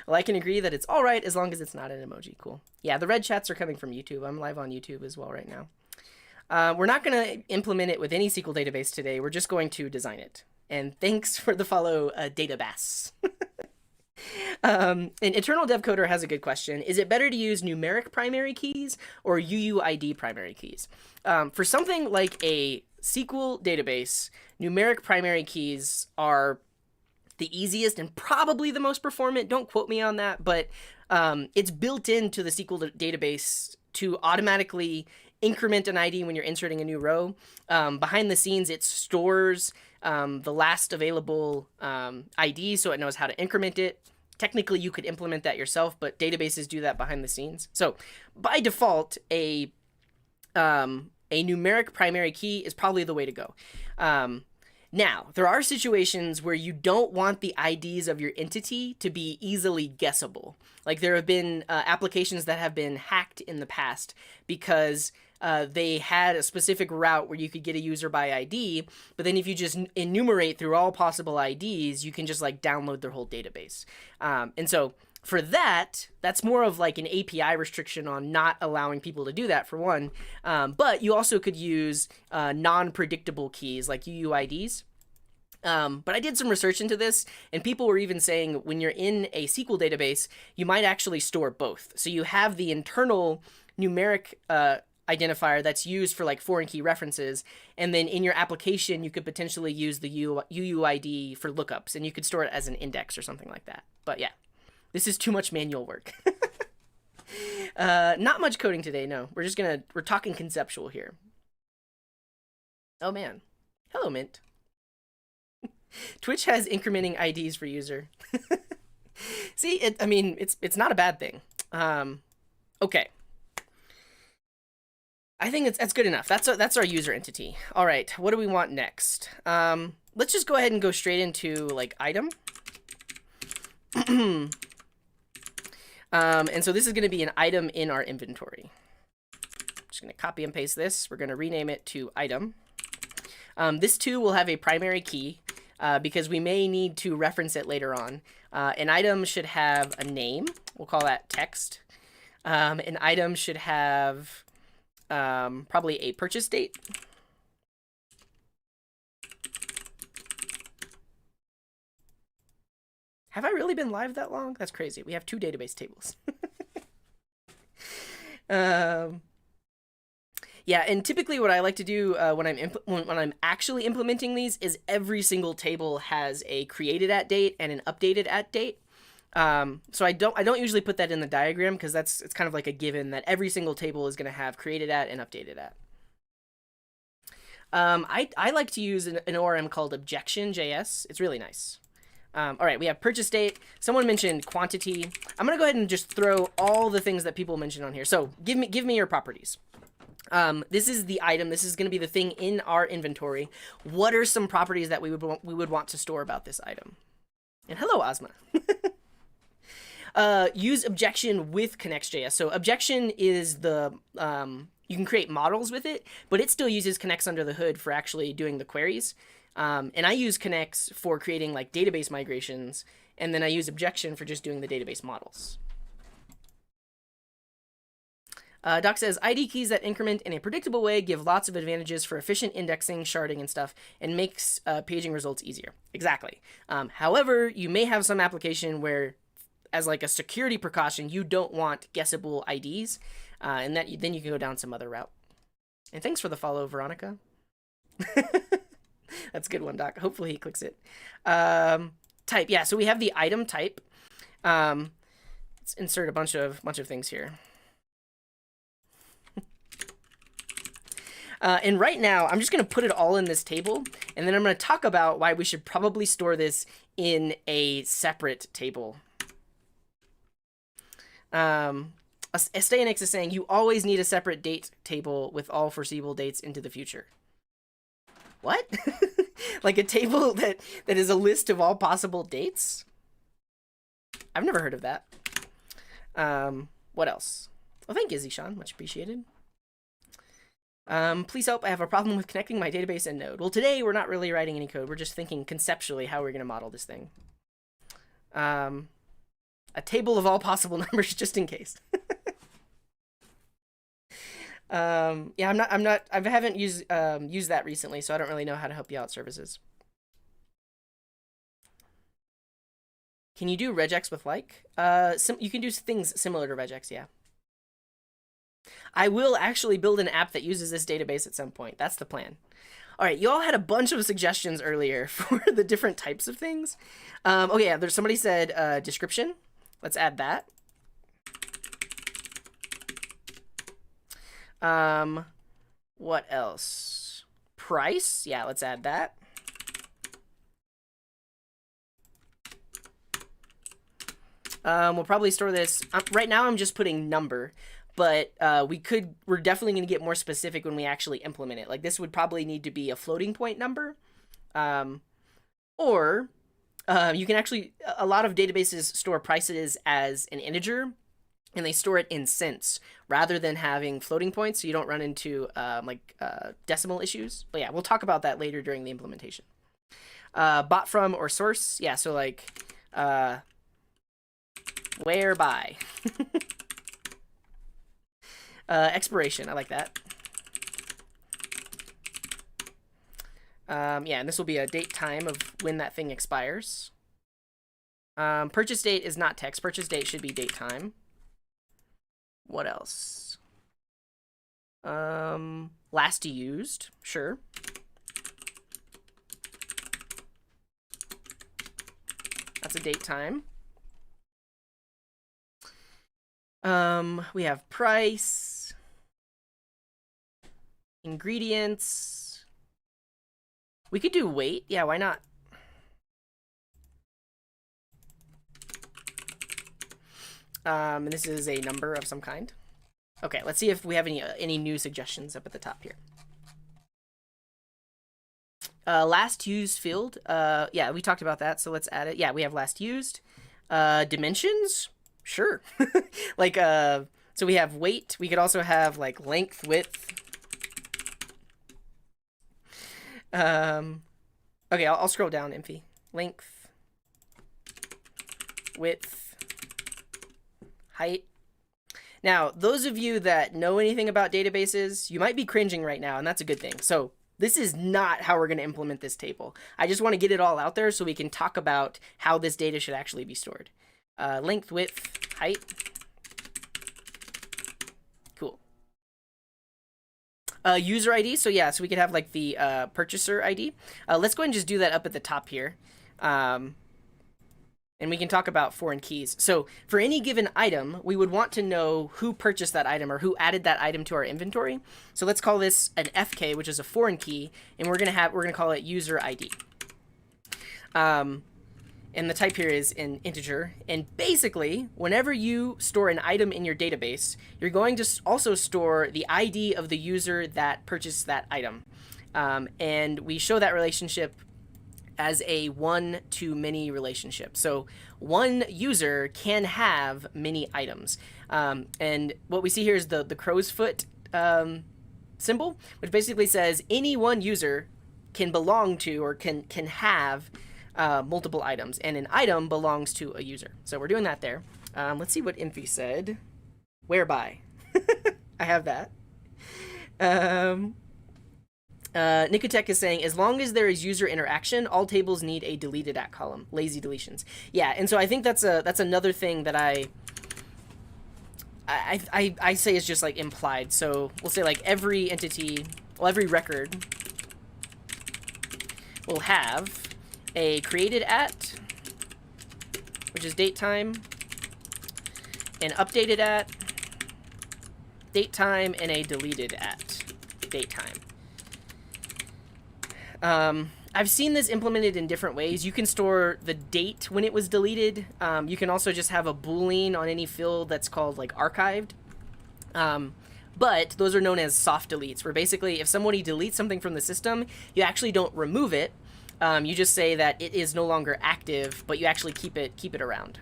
Well, I can agree that it's all right as long as it's not an emoji. Cool. Yeah, the red chats are coming from YouTube. I'm live on YouTube as well right now. We're not going to implement it with any SQL database today. We're just going to design it. And thanks for the follow, Databass. An internal dev coder has a good question. Is it better to use numeric primary keys or UUID primary keys? For something like a SQL database, numeric primary keys are the easiest and probably the most performant. Don't quote me on that, but it's built into the SQL database to automatically increment an ID when you're inserting a new row. Behind the scenes, it stores the last available ID, so it knows how to increment it. Technically, you could implement that yourself, but databases do that behind the scenes. So by default, a numeric primary key is probably the way to go. Now, there are situations where you don't want the IDs of your entity to be easily guessable. Like there have been applications that have been hacked in the past because they had a specific route where you could get a user by ID, but then if you just enumerate through all possible IDs, you can just like download their whole database. And so for that, that's more of like an API restriction on not allowing people to do that, for one. But you also could use non-predictable keys like UUIDs. But I did some research into this, and people were even saying when you're in a SQL database, you might actually store both. So you have the internal numeric identifier that's used for like foreign key references, and then in your application, you could potentially use the UUID for lookups, and you could store it as an index or something like that. But yeah. This is too much manual work. Not much coding today, no. We're talking conceptual here. Oh man. Hello, Mint. Twitch has incrementing IDs for user. See, it's not a bad thing. Okay. I think that's good enough. That's our user entity. All right, what do we want next? Let's just go ahead and go straight into like item. And so this is going to be an item in our inventory. I'm just going to copy and paste this. We're going to rename it to item. This too will have a primary key because we may need to reference it later on. An item should have a name. We'll call that text. An item should have probably a purchase date. Have I really been live that long? That's crazy. We have 2 database tables. Yeah, and typically what I like to do when I'm actually implementing these is every single table has a created at date and an updated at date. So I don't usually put that in the diagram because it's kind of like a given that every single table is going to have created at and updated at. I like to use an ORM called Objection.js. It's really nice. All right, we have purchase date. Someone mentioned quantity. I'm gonna go ahead and just throw all the things that people mentioned on here. So give me your properties. This is the item. This is going to be the thing in our inventory. What are some properties that we would want to store about this item? And hello, Ozma. Use objection with connects.js. So objection is the you can create models with it, but it still uses connects under the hood for actually doing the queries. And I use connects for creating like database migrations, and then I use objection for just doing the database models. Doc says, ID keys that increment in a predictable way give lots of advantages for efficient indexing, sharding, and stuff, and makes paging results easier. Exactly. However, you may have some application where, as like a security precaution, you don't want guessable IDs, and that then you can go down some other route. And thanks for the follow, Veronica. That's a good one, Doc. Hopefully he clicks it. Type, yeah. So we have the item type. Let's insert a bunch of things here. And right now, I'm just going to put it all in this table, and then I'm going to talk about why we should probably store this in a separate table. Astayanix is saying, you always need a separate date table with all foreseeable dates into the future. What? Like a table that is a list of all possible dates? I've never heard of that. What else? Well, thank you, Zishan. Much appreciated. Please help, I have a problem with connecting my database and Node. Well, today we're not really writing any code. We're just thinking conceptually how we're going to model this thing. A table of all possible numbers just in case. Yeah, I haven't used that recently, so I don't really know how to help you out, services. Can you do regex with like? You can do things similar to regex, yeah. I will actually build an app that uses this database at some point. That's the plan. All right, you all had a bunch of suggestions earlier for the different types of things. Okay, yeah, there's somebody said description. Let's add that. What else? Price. Yeah, let's add that. We'll probably store this. Right now, I'm just putting number. But we're definitely going to get more specific when we actually implement it. Like this would probably need to be a floating point number. Or you can actually, a lot of databases store prices as an integer, and they store it in cents rather than having floating points, so you don't run into decimal issues. But yeah, we'll talk about that later during the implementation. Bought from or source. Yeah, so like whereby. Expiration, I like that. Yeah, and this will be a date time of when that thing expires. Purchase date is not text. Purchase date should be date time. What else? Last used, sure. That's a date time. We have price, ingredients. We could do weight. Yeah, why not? And this is a number of some kind. Okay, let's see if we have any new suggestions up at the top here. Last used field. Yeah, we talked about that, so let's add it. Yeah, we have last used. Dimensions. Sure. Like, so we have weight. We could also have like length, width. Okay, I'll scroll down, Impy. Length, width, height. Now, those of you that know anything about databases, you might be cringing right now, and that's a good thing. So this is not how we're going to implement this table. I just want to get it all out there so we can talk about how this data should actually be stored. Length, width, height. Cool. User ID. So yeah, so we could have like the purchaser ID. Let's go ahead and just do that up at the top here. And we can talk about foreign keys. So for any given item, we would want to know who purchased that item or who added that item to our inventory. So let's call this an FK, which is a foreign key, and we're gonna call it user ID. And and the type here is an integer. And basically, whenever you store an item in your database, you're going to also store the ID of the user that purchased that item. And we show that relationship as a one-to-many relationship. So one user can have many items. And what we see here is the crow's foot symbol, which basically says any one user can belong to or can have multiple items, and an item belongs to a user. So we're doing that there. Let's see what Imphy said. Whereby. I have that. Nicotech is saying, as long as there is user interaction, all tables need a deleted at column. Lazy deletions. Yeah, and so I think that's another thing that I say is just like implied. So we'll say like every entity, well, every record will have a created at, which is DateTime, an updated at, DateTime, and a deleted at DateTime. I've seen this implemented in different ways. You can store the date when it was deleted. You can also just have a Boolean on any field that's called like archived. But those are known as soft deletes, where basically if somebody deletes something from the system, you actually don't remove it. You just say that it is no longer active, but you actually keep it around.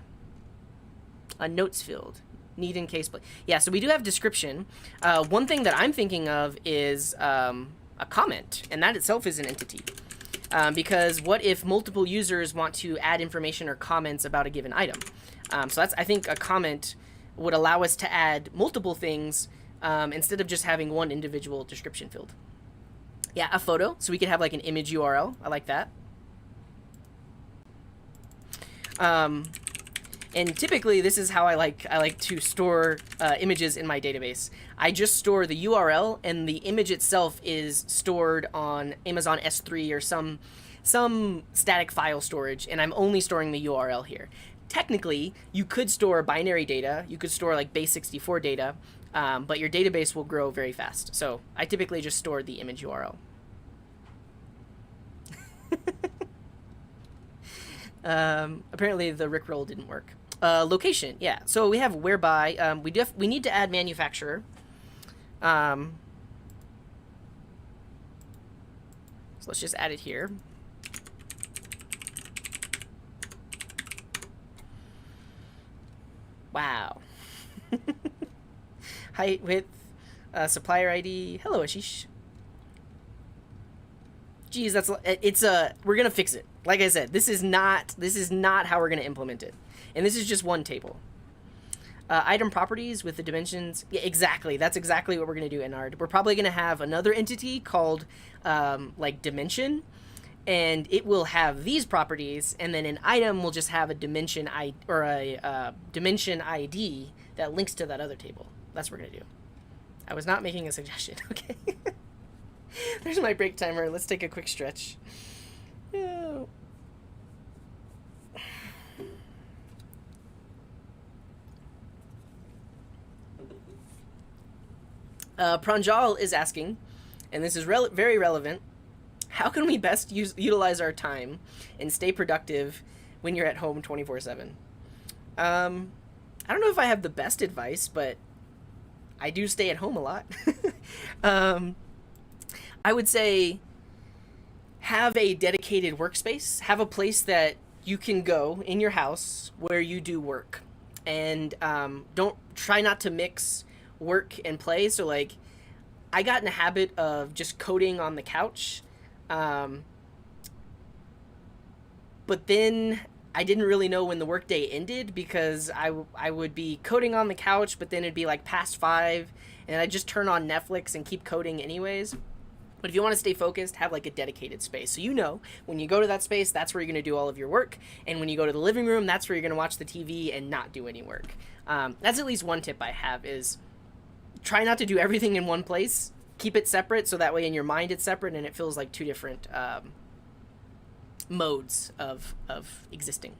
A notes field. Need in case. Yeah, so we do have description. One thing that I'm thinking of is a comment, and that itself is an entity. Because what if multiple users want to add information or comments about a given item? So I think a comment would allow us to add multiple things instead of just having one individual description field. Yeah, a photo. So we could have like an image URL. I like that. And typically this is how I like to store images in my database. I just store the URL, and the image itself is stored on Amazon S3 or some static file storage, and I'm only storing the URL here. Technically, you could store binary data. You could store like base64 data, but your database will grow very fast. So I typically just store the image URL. Apparently the Rickroll didn't work. Location, yeah. So we have whereby. We need to add manufacturer. So let's just add it here. Wow. Height, width, supplier ID. Hello, Ashish. Geez, we're gonna fix it. Like I said, this is not how we're gonna implement it. And this is just one table. Item properties with the dimensions. Yeah, exactly. That's exactly what we're going to do in our... We're probably going to have another entity called like dimension. And it will have these properties. And then an item will just have a dimension dimension ID that links to that other table. That's what we're going to do. I was not making a suggestion. Okay. There's my break timer. Let's take a quick stretch. Oh. Pranjal is asking, and this is very relevant, how can we best utilize our time and stay productive when you're at home 24/7? I don't know if I have the best advice, but I do stay at home a lot. I would say have a dedicated workspace. Have a place that you can go in your house where you do work. And don't try not to mix work and play. So like I got in a habit of just coding on the couch, but then I didn't really know when the workday ended because I would be coding on the couch, but then it'd be like past 5 and I'd just turn on Netflix and keep coding anyways. But if you want to stay focused, have like a dedicated space. So you know, when you go to that space, that's where you're going to do all of your work. And when you go to the living room, that's where you're going to watch the TV and not do any work. That's at least one tip I have is try not to do everything in one place. Keep it separate so that way in your mind it's separate and it feels like two different modes of existing.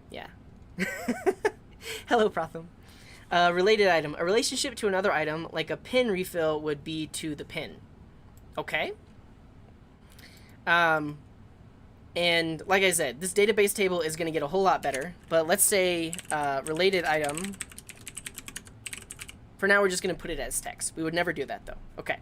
Yeah. Hello, Pratham. Related item. A relationship to another item, like a pen refill, would be to the pen. Okay. And like I said, this database table is going to get a whole lot better. But let's say related item. For now, we're just going to put it as text. We would never do that, though. Okay.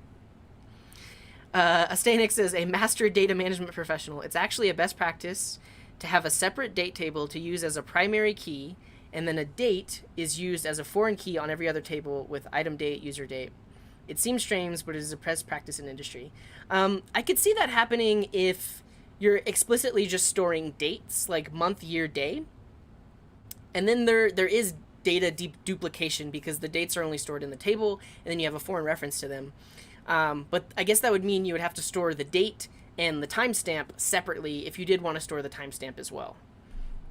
Astanik says, a master data management professional. It's actually a best practice to have a separate date table to use as a primary key, and then a date is used as a foreign key on every other table with item date, user date. It seems strange, but it is a best practice in industry. I could see that happening if you're explicitly just storing dates, like month, year, day. And then there is data duplication because the dates are only stored in the table, and then you have a foreign reference to them. But I guess that would mean you would have to store the date and the timestamp separately if you did want to store the timestamp as well.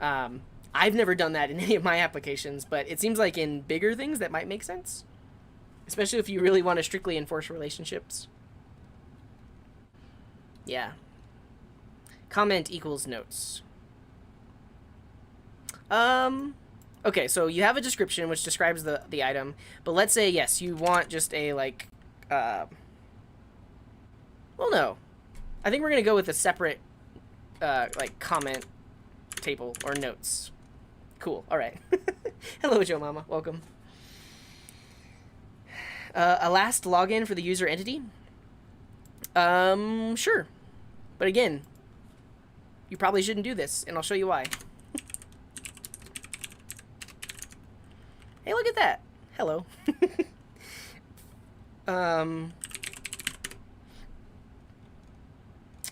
I've never done that in any of my applications, but it seems like in bigger things that might make sense, especially if you really want to strictly enforce relationships. Yeah. Comment equals notes. Okay, so you have a description which describes the item, but let's say, yes, you want just a, like, well, no. I think we're going to go with a separate, like, comment table or notes. Cool. All right. Hello, Joe Mama. Welcome. A last login for the user entity? Sure. But again, you probably shouldn't do this, and I'll show you why. Hey, look at that. Hello.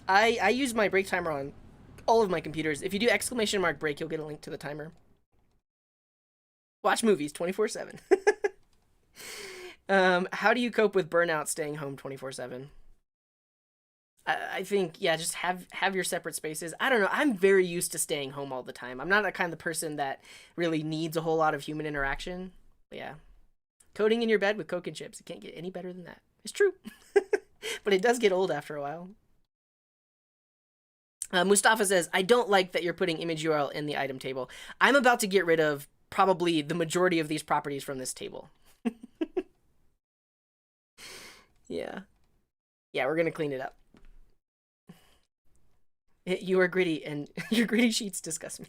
I use my break timer on all of my computers. If you do ! break, you'll get a link to the timer. Watch movies 24/7. How do you cope with burnout staying home 24/7? I think, yeah, just have your separate spaces. I don't know. I'm very used to staying home all the time. I'm not that kind of person that really needs a whole lot of human interaction. But yeah. Coding in your bed with Coke and chips. It can't get any better than that. It's true. But it does get old after a while. Mustafa says, I don't like that you're putting image URL in the item table. I'm about to get rid of probably the majority of these properties from this table. Yeah. Yeah, we're going to clean it up. You are gritty, and your gritty sheets disgust me.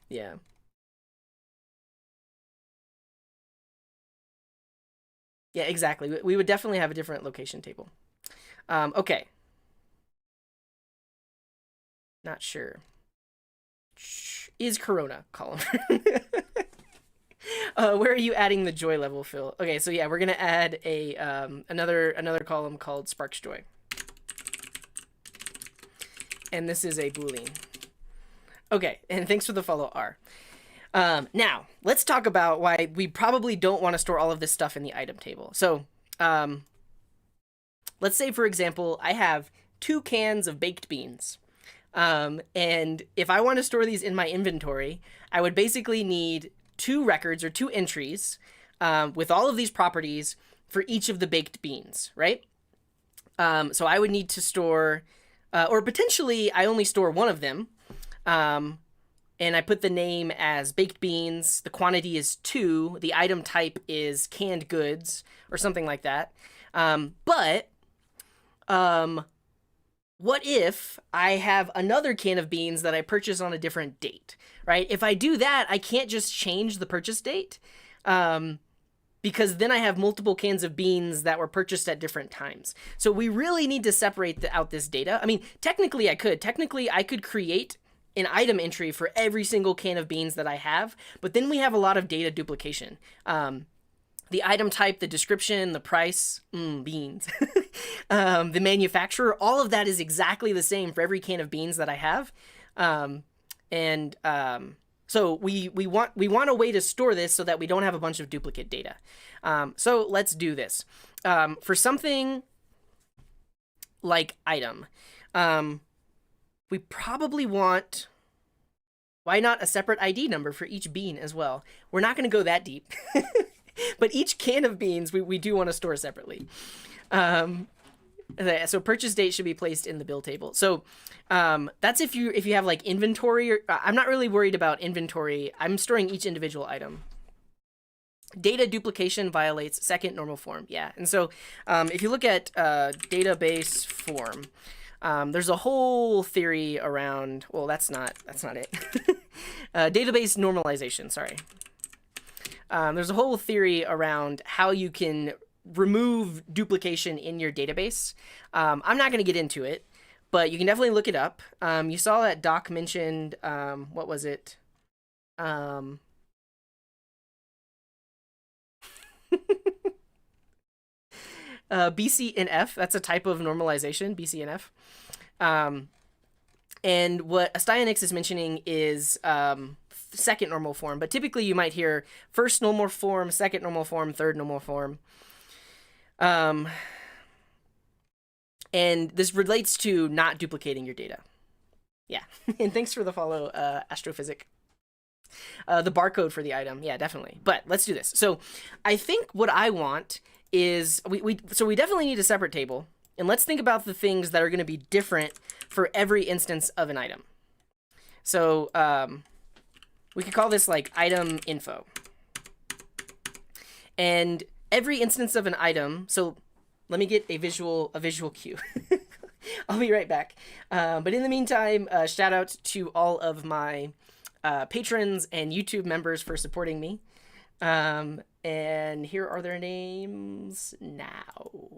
Yeah. Yeah, exactly. We would definitely have a different location table. Okay. Not sure. Is Corona column? Where are you adding the joy level, Phil? Okay, so yeah, we're gonna add a another column called Sparks Joy, and this is a boolean. Okay, and thanks for the follow, R. Now let's talk about why we probably don't want to store all of this stuff in the item table. So, let's say, for example, I have 2 cans of baked beans. And if I want to store these in my inventory, I would basically need 2 records or 2 entries with all of these properties for each of the baked beans, right? So I would need to store, or potentially I only store one of them, and I put the name as baked beans, the quantity is 2, the item type is canned goods, or something like that. But what if I have another can of beans that I purchase on a different date, right? If I do that, I can't just change the purchase date, because then I have multiple cans of beans that were purchased at different times. So we really need to separate out this data. I mean, technically I could. Technically, I could create an item entry for every single can of beans that I have, but then we have a lot of data duplication. The item type, the description, the price, beans, the manufacturer, all of that is exactly the same for every can of beans that I have. So we want a way to store this so that we don't have a bunch of duplicate data. So let's do this. For something like item, we probably want, why not a separate ID number for each bean as well? We're not going to go that deep. But each can of beans, we do want to store separately. So purchase date should be placed in the bill table. So that's if you have like inventory. Or I'm not really worried about inventory. I'm storing each individual item. data duplication violates second normal form. Yeah, and so if you look at database form, there's a whole theory around. Well, that's not it. Database normalization. Sorry. There's a whole theory around how you can remove duplication in your database. I'm not going to get into it, but you can definitely look it up. You saw that Doc mentioned, what was it? BCNF, that's a type of normalization, BCNF. And what Astyonix is mentioning is second normal form, but typically you might hear first normal form, second normal form, third normal form. And this relates to not duplicating your data. Yeah, and thanks for the follow, Astrophysic. The barcode for the item, yeah, definitely. But let's do this. So I think what I want is, we definitely need a separate table. And let's think about the things that are going to be different for every instance of an item. So we could call this like item info. And every instance of an item, so let me get a visual cue. I'll be right back. But in the meantime, shout out to all of my patrons and YouTube members for supporting me. And here are their names now.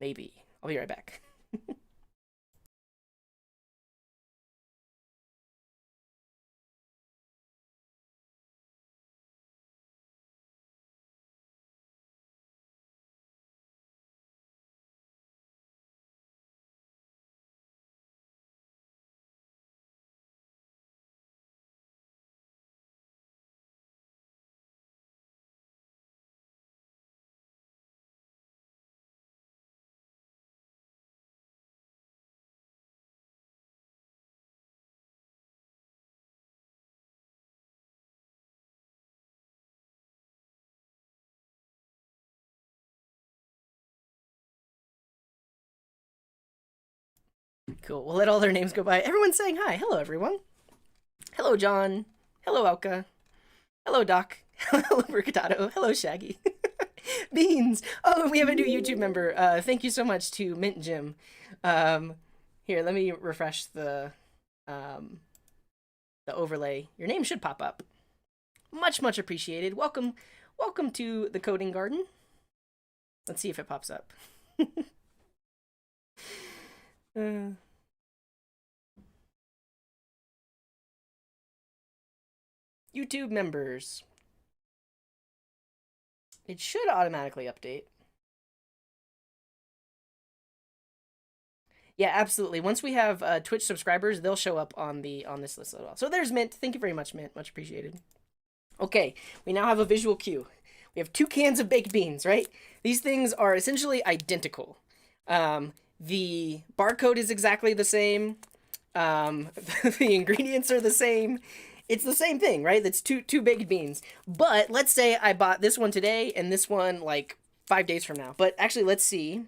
Maybe. I'll be right back. Cool. We'll let all their names go by. Everyone's saying hi. Hello, everyone. Hello, John. Hello, Elka. Hello, Doc. Hello, Mercatado. Hello, Shaggy. Beans. Oh, we have a new YouTube member. Thank you so much to Mint Jim. Here, let me refresh the overlay. Your name should pop up. Much appreciated. Welcome to the coding garden. Let's see if it pops up. YouTube members. It should automatically update. Yeah, absolutely. Once we have Twitch subscribers, they'll show up on this list as well. So there's Mint. Thank you very much, Mint. Much appreciated. Okay, we now have a visual cue. We have 2 cans of baked beans, right? These things are essentially identical. The barcode is exactly the same. The ingredients are the same. It's the same thing, right? That's two baked beans. But let's say I bought this one today and this one like 5 days from now. But actually, let's see.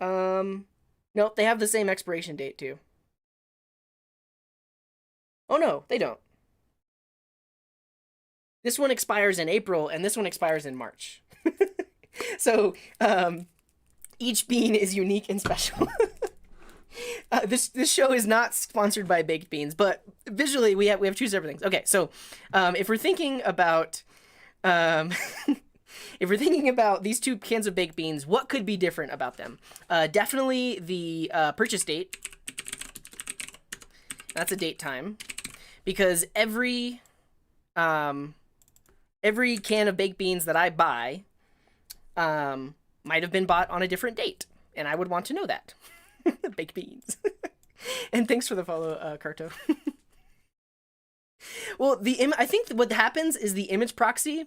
Nope, they have the same expiration date too. Oh no, they don't. This one expires in April and this one expires in March. So, each bean is unique and special. This show is not sponsored by baked beans, but visually we have 2 separate things. Okay, so if we're thinking about if we're thinking about these 2 cans of baked beans, what could be different about them? Definitely the purchase date. That's a date time, because every can of baked beans that I buy might have been bought on a different date, and I would want to know that. Baked beans. And thanks for the follow, Carto. Well, I think what happens is the image proxy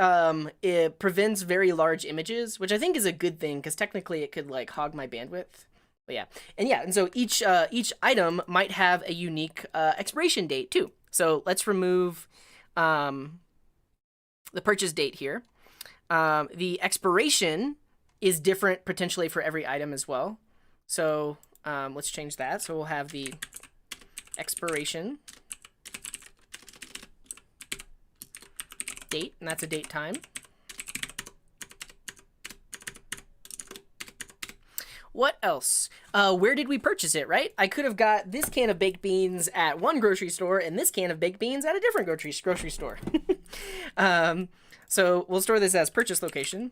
it prevents very large images, which I think is a good thing, because technically it could like hog my bandwidth. But yeah, and so each item might have a unique expiration date too. So let's remove the purchase date here. The expiration is different potentially for every item as well. So let's change that. So we'll have the expiration date, and that's a date time. What else? Where did we purchase it, right? I could have got this can of baked beans at one grocery store and this can of baked beans at a different grocery store. So we'll store this as purchase location.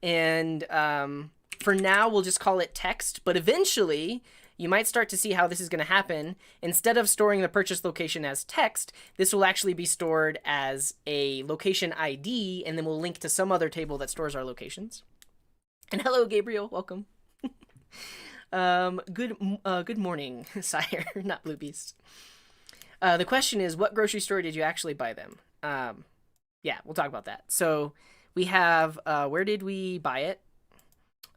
And for now, we'll just call it text. But eventually, you might start to see how this is going to happen. Instead of storing the purchase location as text, this will actually be stored as a location ID, and then we'll link to some other table that stores our locations. And hello, Gabriel. Welcome. Good morning, sire, not Blue Beast. The question is, what grocery store did you actually buy them? Yeah, we'll talk about that. So we have, where did we buy it?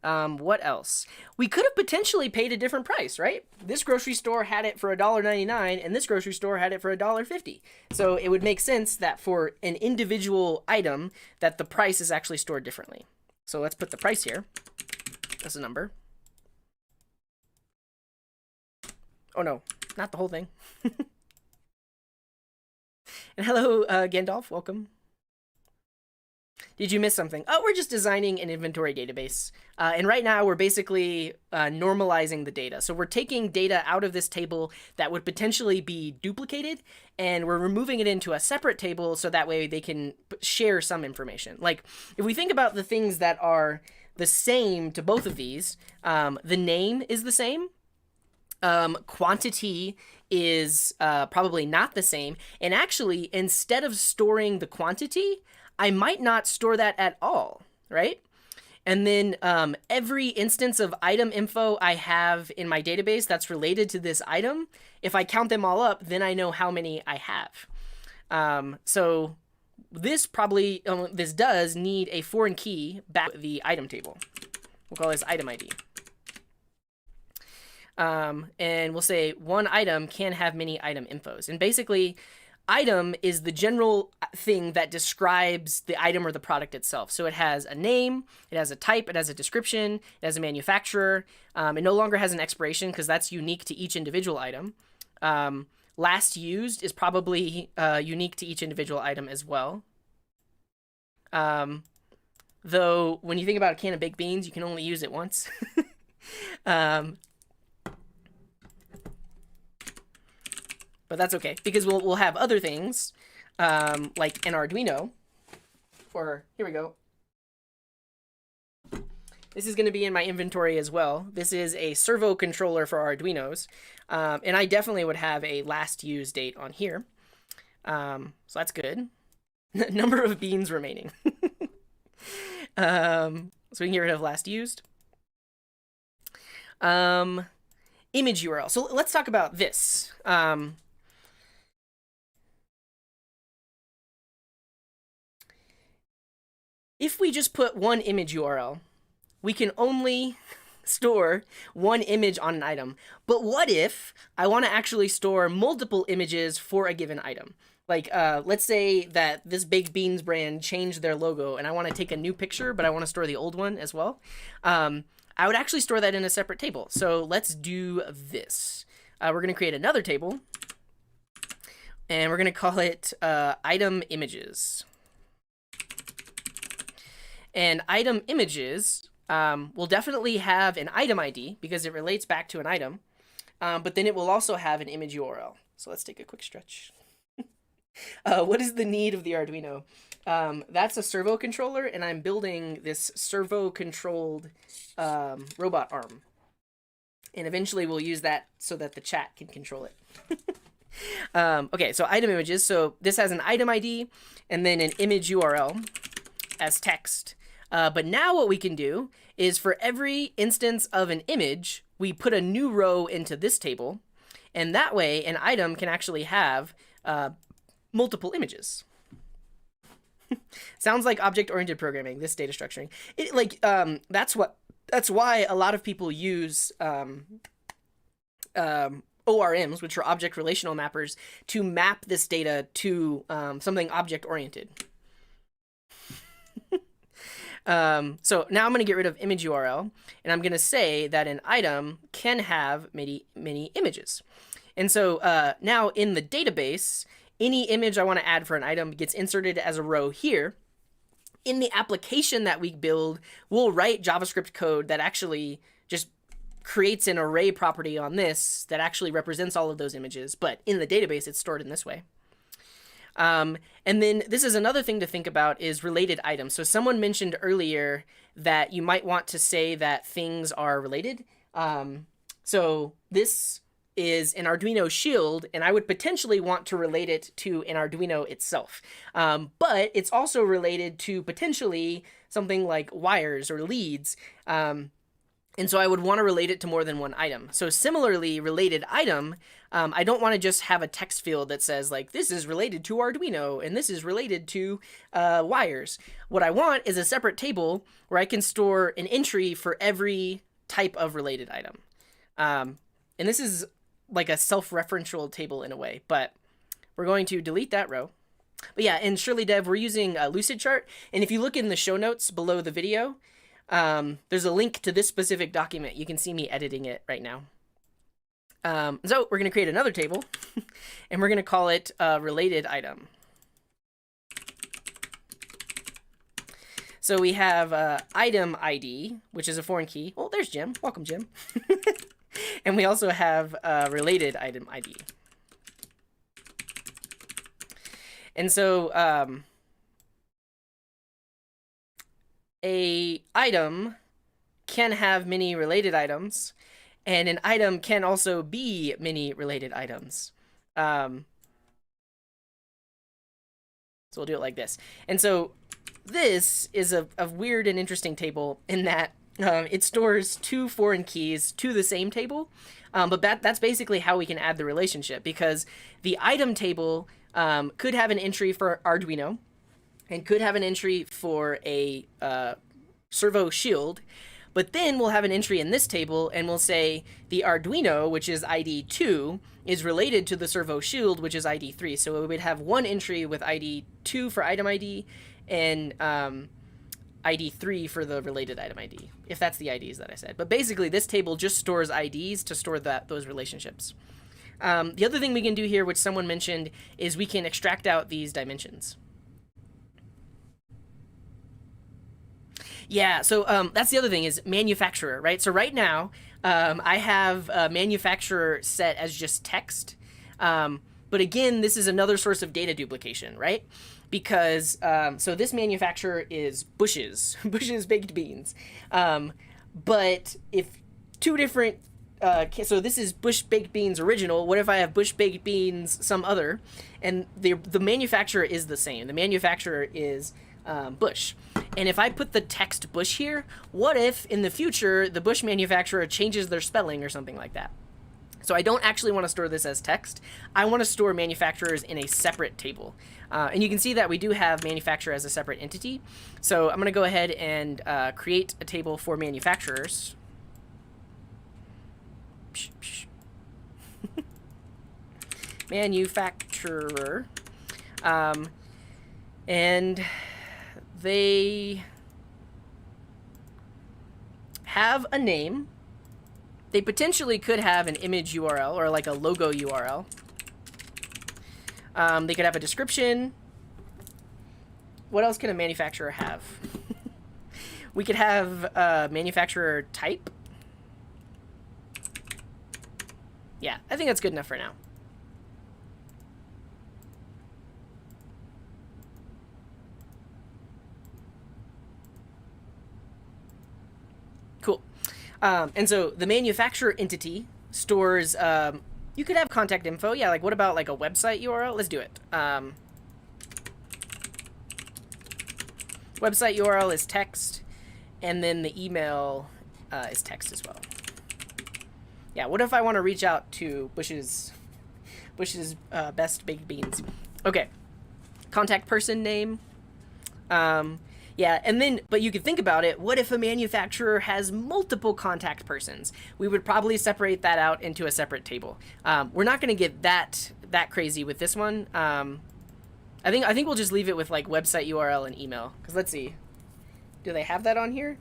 What else? We could have potentially paid a different price, right? This grocery store had it for $1.99 and this grocery store had it for $1.50. So it would make sense that for an individual item that the price is actually stored differently. So let's put the price here as a number. Oh no, not the whole thing. And hello, Gandalf, welcome. Did you miss something? Oh, we're just designing an inventory database. And right now we're basically normalizing the data. So we're taking data out of this table that would potentially be duplicated, and we're removing it into a separate table so that way they can share some information. Like if we think about the things that are the same to both of these, the name is the same. Quantity is probably not the same. And actually, instead of storing the quantity, I might not store that at all, right? And then every instance of item info I have in my database that's related to this item, if I count them all up, then I know how many I have. So this probably, this does need a foreign key back to the item table. We'll call this item ID. And we'll say one item can have many item infos. And basically, item is the general thing that describes the item or the product itself. So it has a name, it has a type, it has a description, it has a manufacturer. It no longer has an expiration because that's unique to each individual item. Last used is probably unique to each individual item as well. Though when you think about a can of baked beans, you can only use it once. But that's okay, because we'll have other things, like an Arduino, or here we go. This is going to be in my inventory as well. This is a servo controller for Arduinos, and I definitely would have a last use date on here. So that's good. Number of beans remaining. So we can get rid of last used. Image URL. So let's talk about this. If we just put one image URL, we can only store one image on an item. But what if I want to actually store multiple images for a given item? Like, let's say that this baked beans brand changed their logo and I want to take a new picture, but I want to store the old one as well. I would actually store that in a separate table. So let's do this. We're going to create another table, and we're going to call it item images. And item images will definitely have an item ID because it relates back to an item, but then it will also have an image URL. So let's take a quick stretch. What is the need of the Arduino? That's a servo controller, and I'm building this servo-controlled robot arm. And eventually we'll use that so that the chat can control it. Okay, so item images. So this has an item ID and then an image URL as text. But now what we can do is for every instance of an image, we put a new row into this table. And that way an item can actually have multiple images. Sounds like object-oriented programming, this data structuring. That's why a lot of people use ORMs, which are object relational mappers, to map this data to something object-oriented. So now I'm going to get rid of image URL, and I'm going to say that an item can have many images. And so now in the database, any image I want to add for an item gets inserted as a row here. In the application that we build, we'll write JavaScript code that actually just creates an array property on this that actually represents all of those images. But in the database, it's stored in this way. And then this is another thing to think about is related items. So someone mentioned earlier that you might want to say that things are related. So this is an Arduino shield, and I would potentially want to relate it to an Arduino itself. But it's also related to potentially something like wires or leads. And so I would want to relate it to more than one item. So similarly, related item, I don't want to just have a text field that says like, this is related to Arduino and this is related to wires. What I want is a separate table where I can store an entry for every type of related item. And this is like a self-referential table in a way, but we're going to delete that row. But yeah, in Surely Dev, we're using a Lucidchart. And if you look in the show notes below the video, there's a link to this specific document. You can see me editing it right now. So we're going to create another table, and we're going to call it related item. So we have item ID, which is a foreign key. Well, there's Jim. Welcome, Jim. And we also have related item ID. And so a item can have many related items, and an item can also be many related items. So we'll do it like this. And so this is a weird and interesting table in that it stores two foreign keys to the same table. But that's basically how we can add the relationship, because the item table could have an entry for Arduino and could have an entry for a servo shield. But then we'll have an entry in this table and we'll say the Arduino, which is ID 2, is related to the servo shield, which is ID 3. So we would have one entry with ID 2 for item ID and ID 3 for the related item ID, if that's the IDs that I said. But basically, this table just stores IDs to store those relationships. The other thing we can do here, which someone mentioned, is we can extract out these dimensions. Yeah, so that's the other thing is manufacturer, right? So right now, I have a manufacturer set as just text. But again, this is another source of data duplication, right? Because, so this manufacturer is Bush's baked beans. But if two different, so this is Bush baked beans original. What if I have Bush baked beans some other? And the manufacturer is the same. The manufacturer is Bush. And if I put the text Bush here, what if in the future the Bush manufacturer changes their spelling or something like that? So I don't actually want to store this as text. I want to store manufacturers in a separate table. And you can see that we do have manufacturer as a separate entity. So I'm going to go ahead and create a table for manufacturers. Manufacturer. And they have a name. They potentially could have an image URL or like a logo URL. They could have a description. What else can a manufacturer have? We could have a manufacturer type. Yeah, I think that's good enough for now. Cool. And so the manufacturer entity stores, you could have contact info. Yeah, like what about like a website URL? Let's do it. Website URL is text, and then the email is text as well. Yeah, what if I want to reach out to Bush's best baked beans? Okay, contact person name. Yeah, and then, but you could think about it, what if a manufacturer has multiple contact persons? We would probably separate that out into a separate table. We're not going to get that crazy with this one. I think we'll just leave it with like website URL and email. Because let's see. Do they have that on here?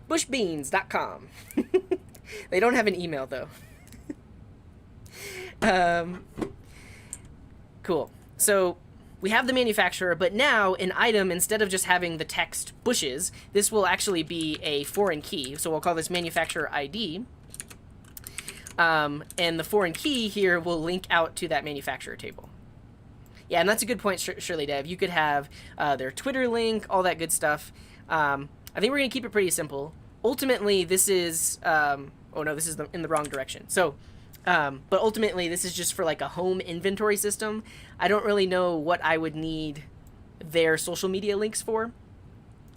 Bushbeans.com. They don't have an email though. Cool. So we have the manufacturer, but now an item, instead of just having the text bushes, this will actually be a foreign key. So we'll call this manufacturer ID. And the foreign key here will link out to that manufacturer table. Yeah, and that's a good point, Shirley Dev. You could have their Twitter link, all that good stuff. I think we're going to keep it pretty simple. Ultimately, this is... oh no, this is in the wrong direction. So... but ultimately, this is just for like a home inventory system. I don't really know what I would need their social media links for.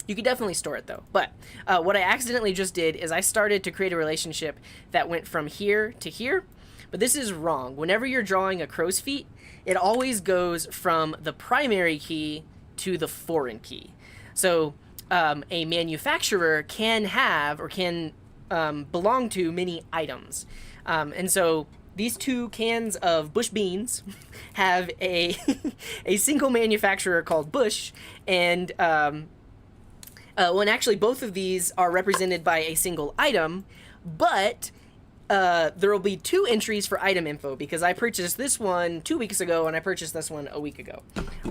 You could definitely store it though. But what I accidentally just did is I started to create a relationship that went from here to here. But this is wrong. Whenever you're drawing a crow's feet, it always goes from the primary key to the foreign key. So a manufacturer can have or can belong to many items. And so these two cans of Bush beans have a a single manufacturer called Bush, and well, and actually both of these are represented by a single item, but there will be two entries for item info because I purchased this one 2 weeks ago and I purchased this one a week ago.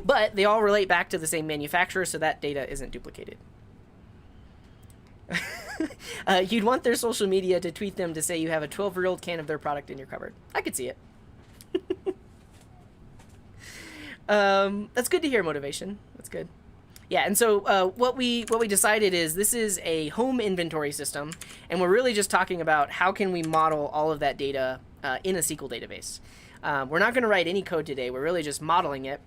But they all relate back to the same manufacturer, so that data isn't duplicated. You'd want their social media to tweet them to say you have a 12-year-old can of their product in your cupboard. I could see it. That's good to hear, motivation. That's good. Yeah, and so what we decided is this is a home inventory system, and we're really just talking about how can we model all of that data in a SQL database. We're not going to write any code today. We're really just modeling it,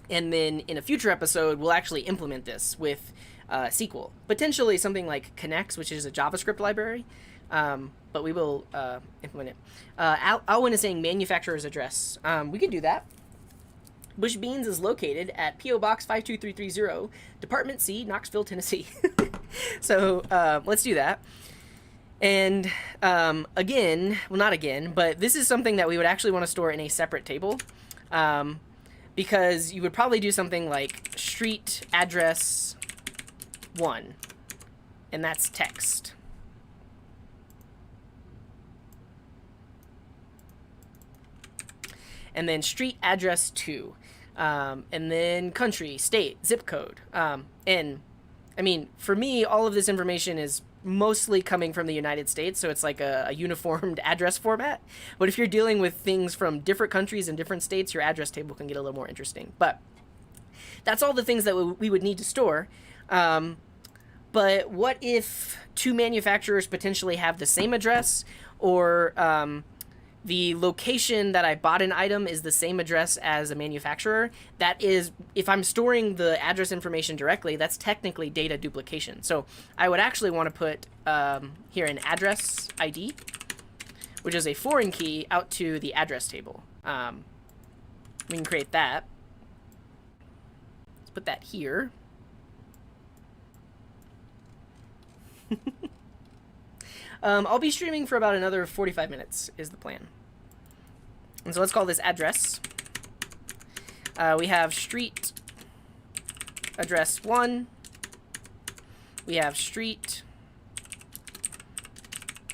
and then in a future episode, we'll actually implement this with SQL. Potentially something like Connects, which is a JavaScript library, but we will implement it. Alwyn is saying manufacturer's address. We can do that. Bush Beans is located at P.O. Box 52330, Department C, Knoxville, Tennessee. So let's do that. And again, well, not again, but this is something that we would actually want to store in a separate table, because you would probably do something like street address 1, and that's text. And then street address 2, and then country, state, zip code. And I mean, for me, all of this information is mostly coming from the United States, so it's like a uniformed address format. But if you're dealing with things from different countries and different states, your address table can get a little more interesting. But that's all the things that we would need to store. But what if two manufacturers potentially have the same address, or the location that I bought an item is the same address as a manufacturer? That is, if I'm storing the address information directly, that's technically data duplication. So I would actually want to put here an address ID, which is a foreign key out to the address table. We can create that. Let's put that here. I'll be streaming for about another 45 minutes is the plan. And so let's call this address. We have street address 1. We have street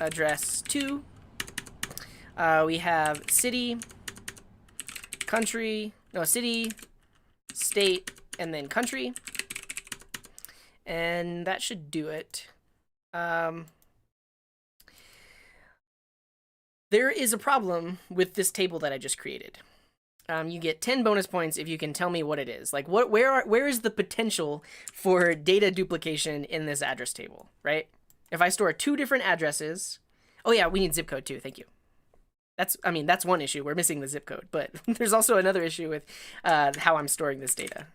address 2. We have city, country, no, city, state, and then country. And that should do it. There is a problem with this table that I just created. You get 10 bonus points if you can tell me what it is. Like, where is the potential for data duplication in this address table, right? If I store 2 different addresses... Oh yeah, we need zip code too, thank you. That's one issue. We're missing the zip code. But there's also another issue with how I'm storing this data.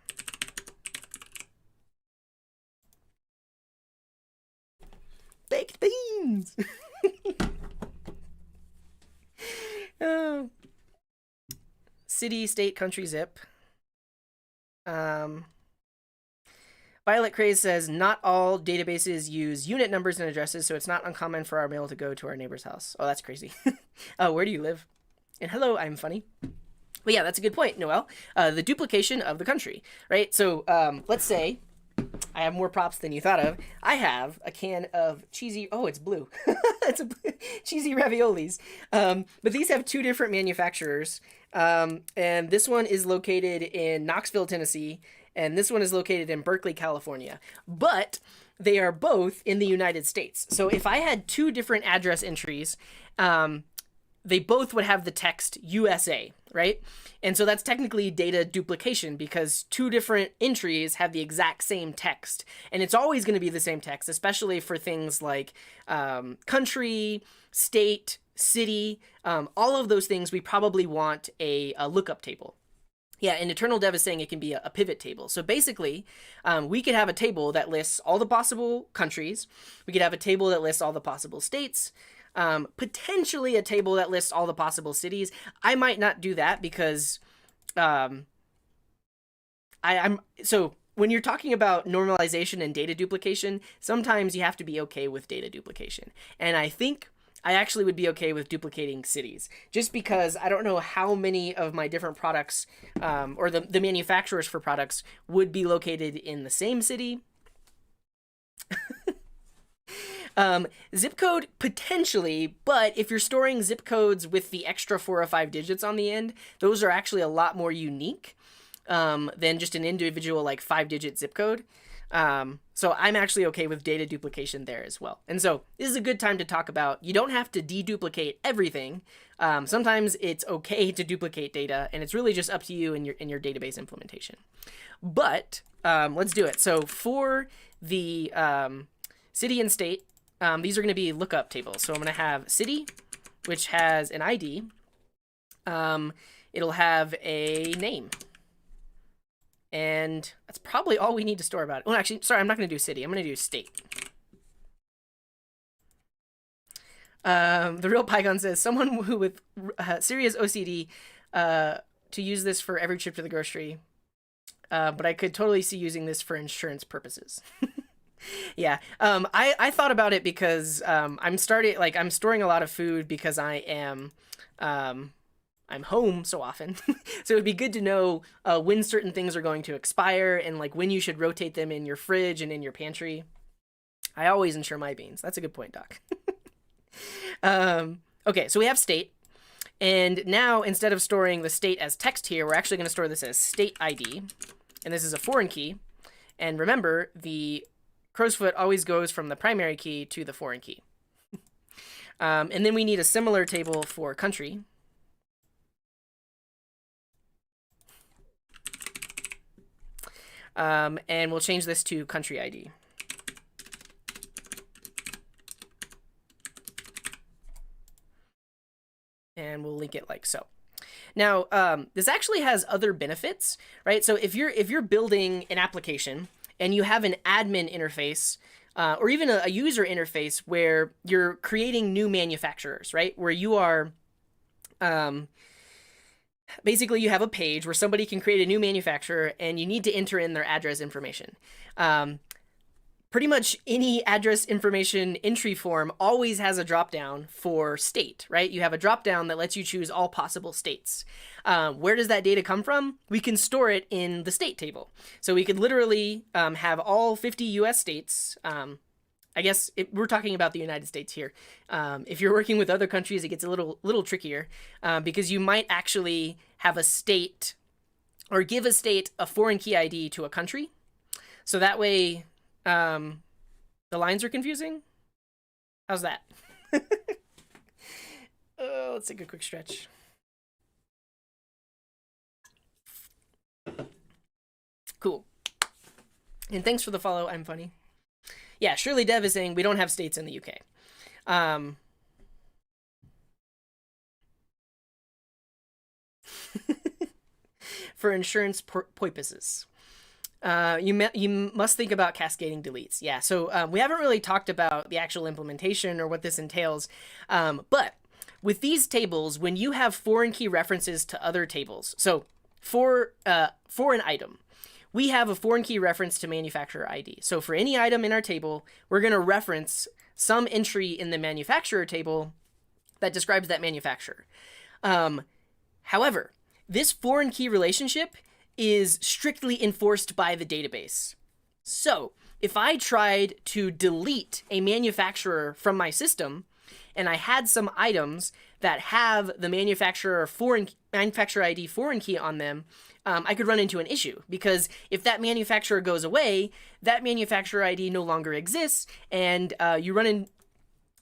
Baked beans! City, state, country, zip. Violet Craze says, not all databases use unit numbers and addresses, so it's not uncommon for our mail to go to our neighbor's house. Oh, that's crazy. Where do you live? And hello, I'm funny. But yeah, that's a good point, Noel. The duplication of the country, right? So let's say I have more props than you thought of. I have a can of cheesy. Oh, it's blue. It's cheesy raviolis. But these have two different manufacturers. And this one is located in Knoxville, Tennessee, and this one is located in Berkeley, California. But they are both in the United States. So if I had two different address entries, they both would have the text USA, right? And so that's technically data duplication because two different entries have the exact same text. And it's always going to be the same text, especially for things like country, state, city, all of those things. We probably want a lookup table. Yeah, and Eternal Dev is saying it can be a pivot table. So basically, we could have a table that lists all the possible countries. We could have a table that lists all the possible states. Potentially a table that lists all the possible cities. I might not do that because I'm so when you're talking about normalization and data duplication, sometimes you have to be okay with data duplication. And I think I actually would be okay with duplicating cities just because I don't know how many of my different products or the manufacturers for products would be located in the same city. Zip code potentially, but if you're storing zip codes with the extra 4 or 5 digits on the end, those are actually a lot more unique than just an individual like 5-digit zip code. So I'm actually okay with data duplication there as well. And so this is a good time to talk about, you don't have to deduplicate everything. Sometimes it's okay to duplicate data, and it's really just up to you in your database implementation. But let's do it. So for the city and state, these are going to be lookup tables. So I'm going to have city, which has an ID. It'll have a name. And that's probably all we need to store about it. Well, actually, sorry, I'm not going to do city. I'm going to do state. The real Pygon says, someone who with serious OCD to use this for every trip to the grocery. But I could totally see using this for insurance purposes. Yeah. I thought about it because I'm storing a lot of food because I'm home so often. So it would be good to know when certain things are going to expire and like when you should rotate them in your fridge and in your pantry. I always insure my beans. That's a good point, Doc. Okay, so we have state. And now instead of storing the state as text here, we're actually going to store this as state ID. And this is a foreign key. And remember, the crow's foot always goes from the primary key to the foreign key. And then we need a similar table for country. And we'll change this to country ID. And we'll link it like so. Now, this actually has other benefits, right? So if you're building an application and you have an admin interface or even a user interface where you're creating new manufacturers, right? Where you are basically you have a page where somebody can create a new manufacturer and you need to enter in their address information. Pretty much any address information entry form always has a dropdown for state, right? You have a dropdown that lets you choose all possible states. Where does that data come from? We can store it in the state table. So we could literally have all 50 US states. I guess we're talking about the United States here. If you're working with other countries, it gets a little trickier because you might actually have a state or give a state a foreign key ID to a country. So that way the lines are confusing. How's that? Let's take a quick stretch. Cool. And thanks for the follow. I'm funny. Yeah, Shirley Dev is saying we don't have states in the UK. For insurance purposes. You must think about cascading deletes. Yeah, so we haven't really talked about the actual implementation or what this entails. But with these tables, when you have foreign key references to other tables, so for an item, we have a foreign key reference to manufacturer ID. So for any item in our table, we're going to reference some entry in the manufacturer table that describes that manufacturer. However, this foreign key relationship is strictly enforced by the database. So if I tried to delete a manufacturer from my system, and I had some items that have the manufacturer ID foreign key on them, I could run into an issue, because if that manufacturer goes away, that manufacturer ID no longer exists, and you run in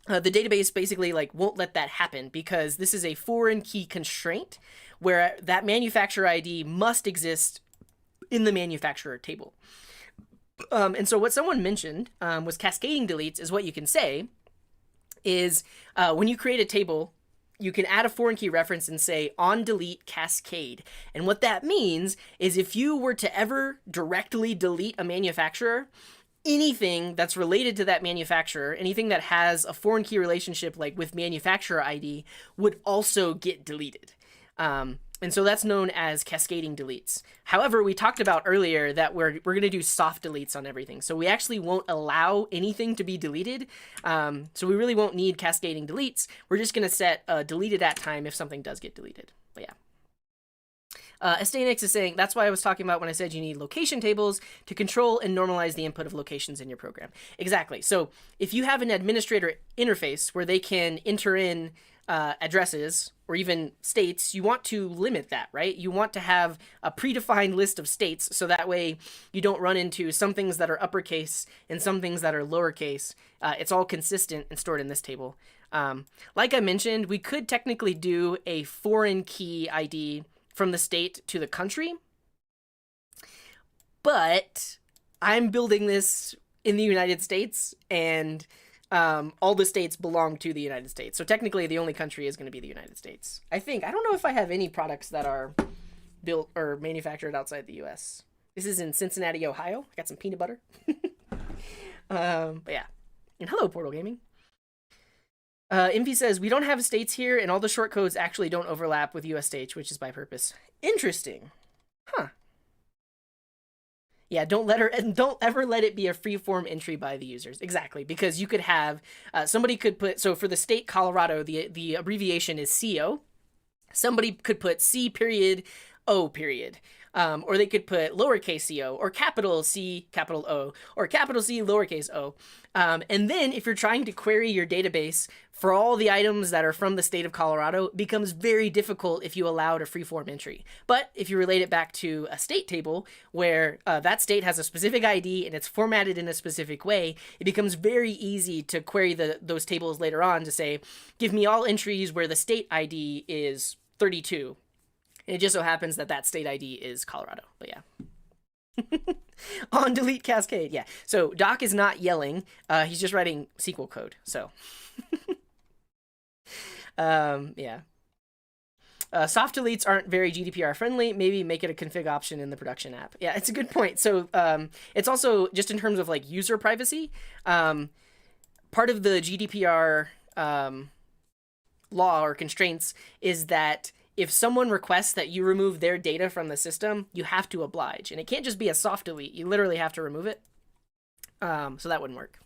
the database basically like won't let that happen, because this is a foreign key constraint where that manufacturer ID must exist in the manufacturer table. And so what someone mentioned was cascading deletes is what you can say is when you create a table, you can add a foreign key reference and say on delete cascade. And what that means is if you were to ever directly delete a manufacturer, anything that's related to that manufacturer, anything that has a foreign key relationship like with manufacturer ID would also get deleted. And so that's known as cascading deletes. However, we talked about earlier that we're going to do soft deletes on everything. So we actually won't allow anything to be deleted. So we really won't need cascading deletes. We're just going to set deleted at time if something does get deleted. But yeah. Estanix is saying, that's why I was talking about when I said you need location tables to control and normalize the input of locations in your program. Exactly. So if you have an administrator interface where they can enter in addresses or even states, you want to limit that, right? You want to have a predefined list of states so that way you don't run into some things that are uppercase and some things that are lowercase. It's all consistent and stored in this table. Like I mentioned, we could technically do a foreign key ID from the state to the country, but I'm building this in the United States, and all the states belong to the United States. So technically the only country is going to be the United States. I don't know if I have any products that are built or manufactured outside the US. This is in Cincinnati, Ohio. I got some peanut butter. But yeah. And hello, Portal Gaming. Envy says, we don't have states here, and all the short codes actually don't overlap with US states, which is by purpose. Interesting. Huh. Yeah, don't ever let it be a free-form entry by the users. Exactly, because you could have, somebody could put, so for the state Colorado, the abbreviation is CO. Somebody could put C period, O period. Or they could put lowercase co, or capital C, capital O, or capital C, lowercase o. And then if you're trying to query your database for all the items that are from the state of Colorado, it becomes very difficult if you allowed a free-form entry. But if you relate it back to a state table where that state has a specific ID and it's formatted in a specific way, it becomes very easy to query those tables later on to say, give me all entries where the state ID is 32. And it just so happens that that state ID is Colorado. But yeah. On delete cascade. Yeah. So Doc is not yelling. He's just writing SQL code. So yeah. Soft deletes aren't very GDPR friendly. Maybe make it a config option in the production app. Yeah, it's a good point. So it's also just in terms of like user privacy. Part of the GDPR law or constraints is that if someone requests that you remove their data from the system, you have to oblige. And it can't just be a soft delete. You literally have to remove it. So that wouldn't work.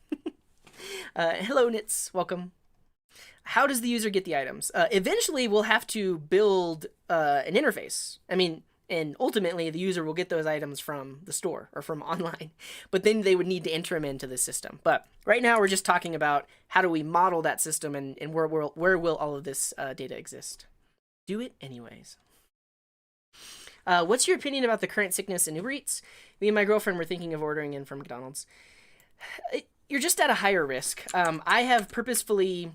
Hello, Nits. Welcome. How does the user get the items? Eventually, we'll have to build an interface. I mean, and ultimately, the user will get those items from the store or from online. But then they would need to enter them into the system. But right now, we're just talking about how do we model that system and where will all of this data exist. Do it anyways. What's your opinion about the current sickness in Uber Eats? Me and my girlfriend were thinking of ordering in from McDonald's. You're just at a higher risk. I have purposefully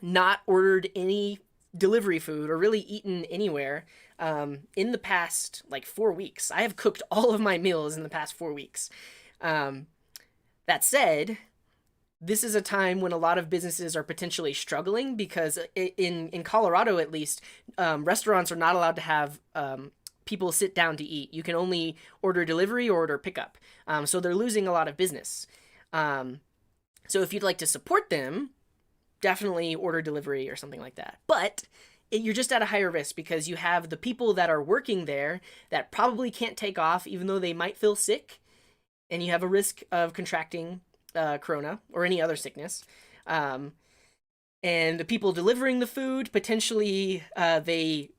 not ordered any delivery food or really eaten anywhere in the past like 4 weeks. I have cooked all of my meals in the past 4 weeks. That said, this is a time when a lot of businesses are potentially struggling because in Colorado, at least, restaurants are not allowed to have people sit down to eat. You can only order delivery or order pickup. So they're losing a lot of business. So if you'd like to support them, definitely order delivery or something like that. But you're just at a higher risk because you have the people that are working there that probably can't take off even though they might feel sick. And you have a risk of contracting corona or any other sickness. And the people delivering the food, potentially they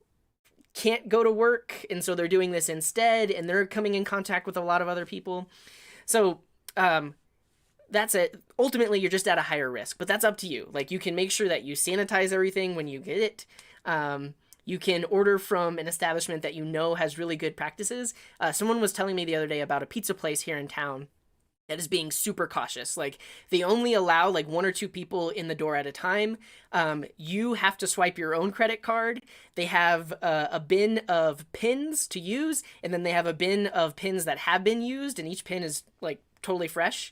can't go to work, and so they're doing this instead, and they're coming in contact with a lot of other people. So that's it. Ultimately, you're just at a higher risk, but that's up to you. Like, you can make sure that you sanitize everything when you get it. You can order from an establishment that you know has really good practices. Someone was telling me the other day about a pizza place here in town that is being super cautious. Like, they only allow like one or two people in the door at a time. You have to swipe your own credit card. They have a bin of pins to use, and then they have a bin of pins that have been used, and each pin is like totally fresh.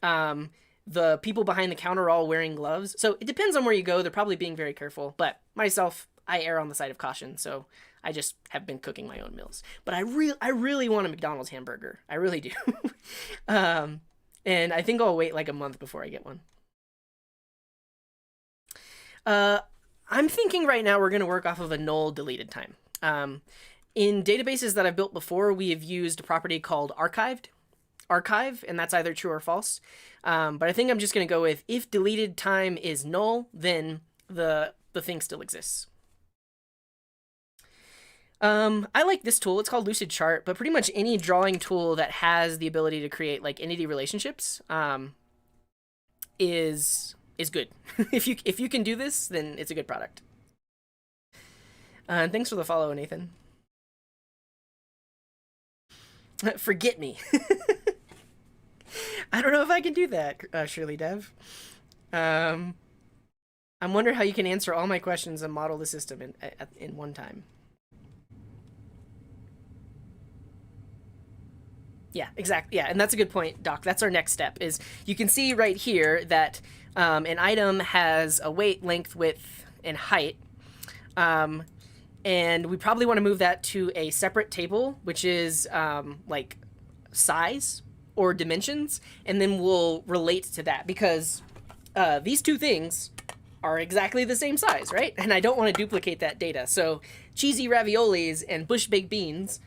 The people behind the counter are all wearing gloves. So it depends on where you go. They're probably being very careful. But myself, I err on the side of caution. So I just have been cooking my own meals. But I really want a McDonald's hamburger. I really do. And I think I'll wait like a month before I get one. I'm thinking right now we're going to work off of a null deleted time. In databases that I've built before, we have used a property called archive, and that's either true or false. But I think I'm just going to go with if deleted time is null, then the thing still exists. I like this tool. It's called Lucid Chart, but pretty much any drawing tool that has the ability to create like entity relationships is good. If you can do this, then it's a good product. And thanks for the follow, Nathan. Forget me. I don't know if I can do that, Shirley Dev. I'm wondering how you can answer all my questions and model the system in one time. Yeah, exactly. Yeah, and that's a good point, Doc. That's our next step. Is you can see right here that an item has a weight, length, width, and height. And we probably want to move that to a separate table, which is like size or dimensions, and then we'll relate to that because these two things are exactly the same size, right? And I don't want to duplicate that data. So cheesy raviolis and bush baked beans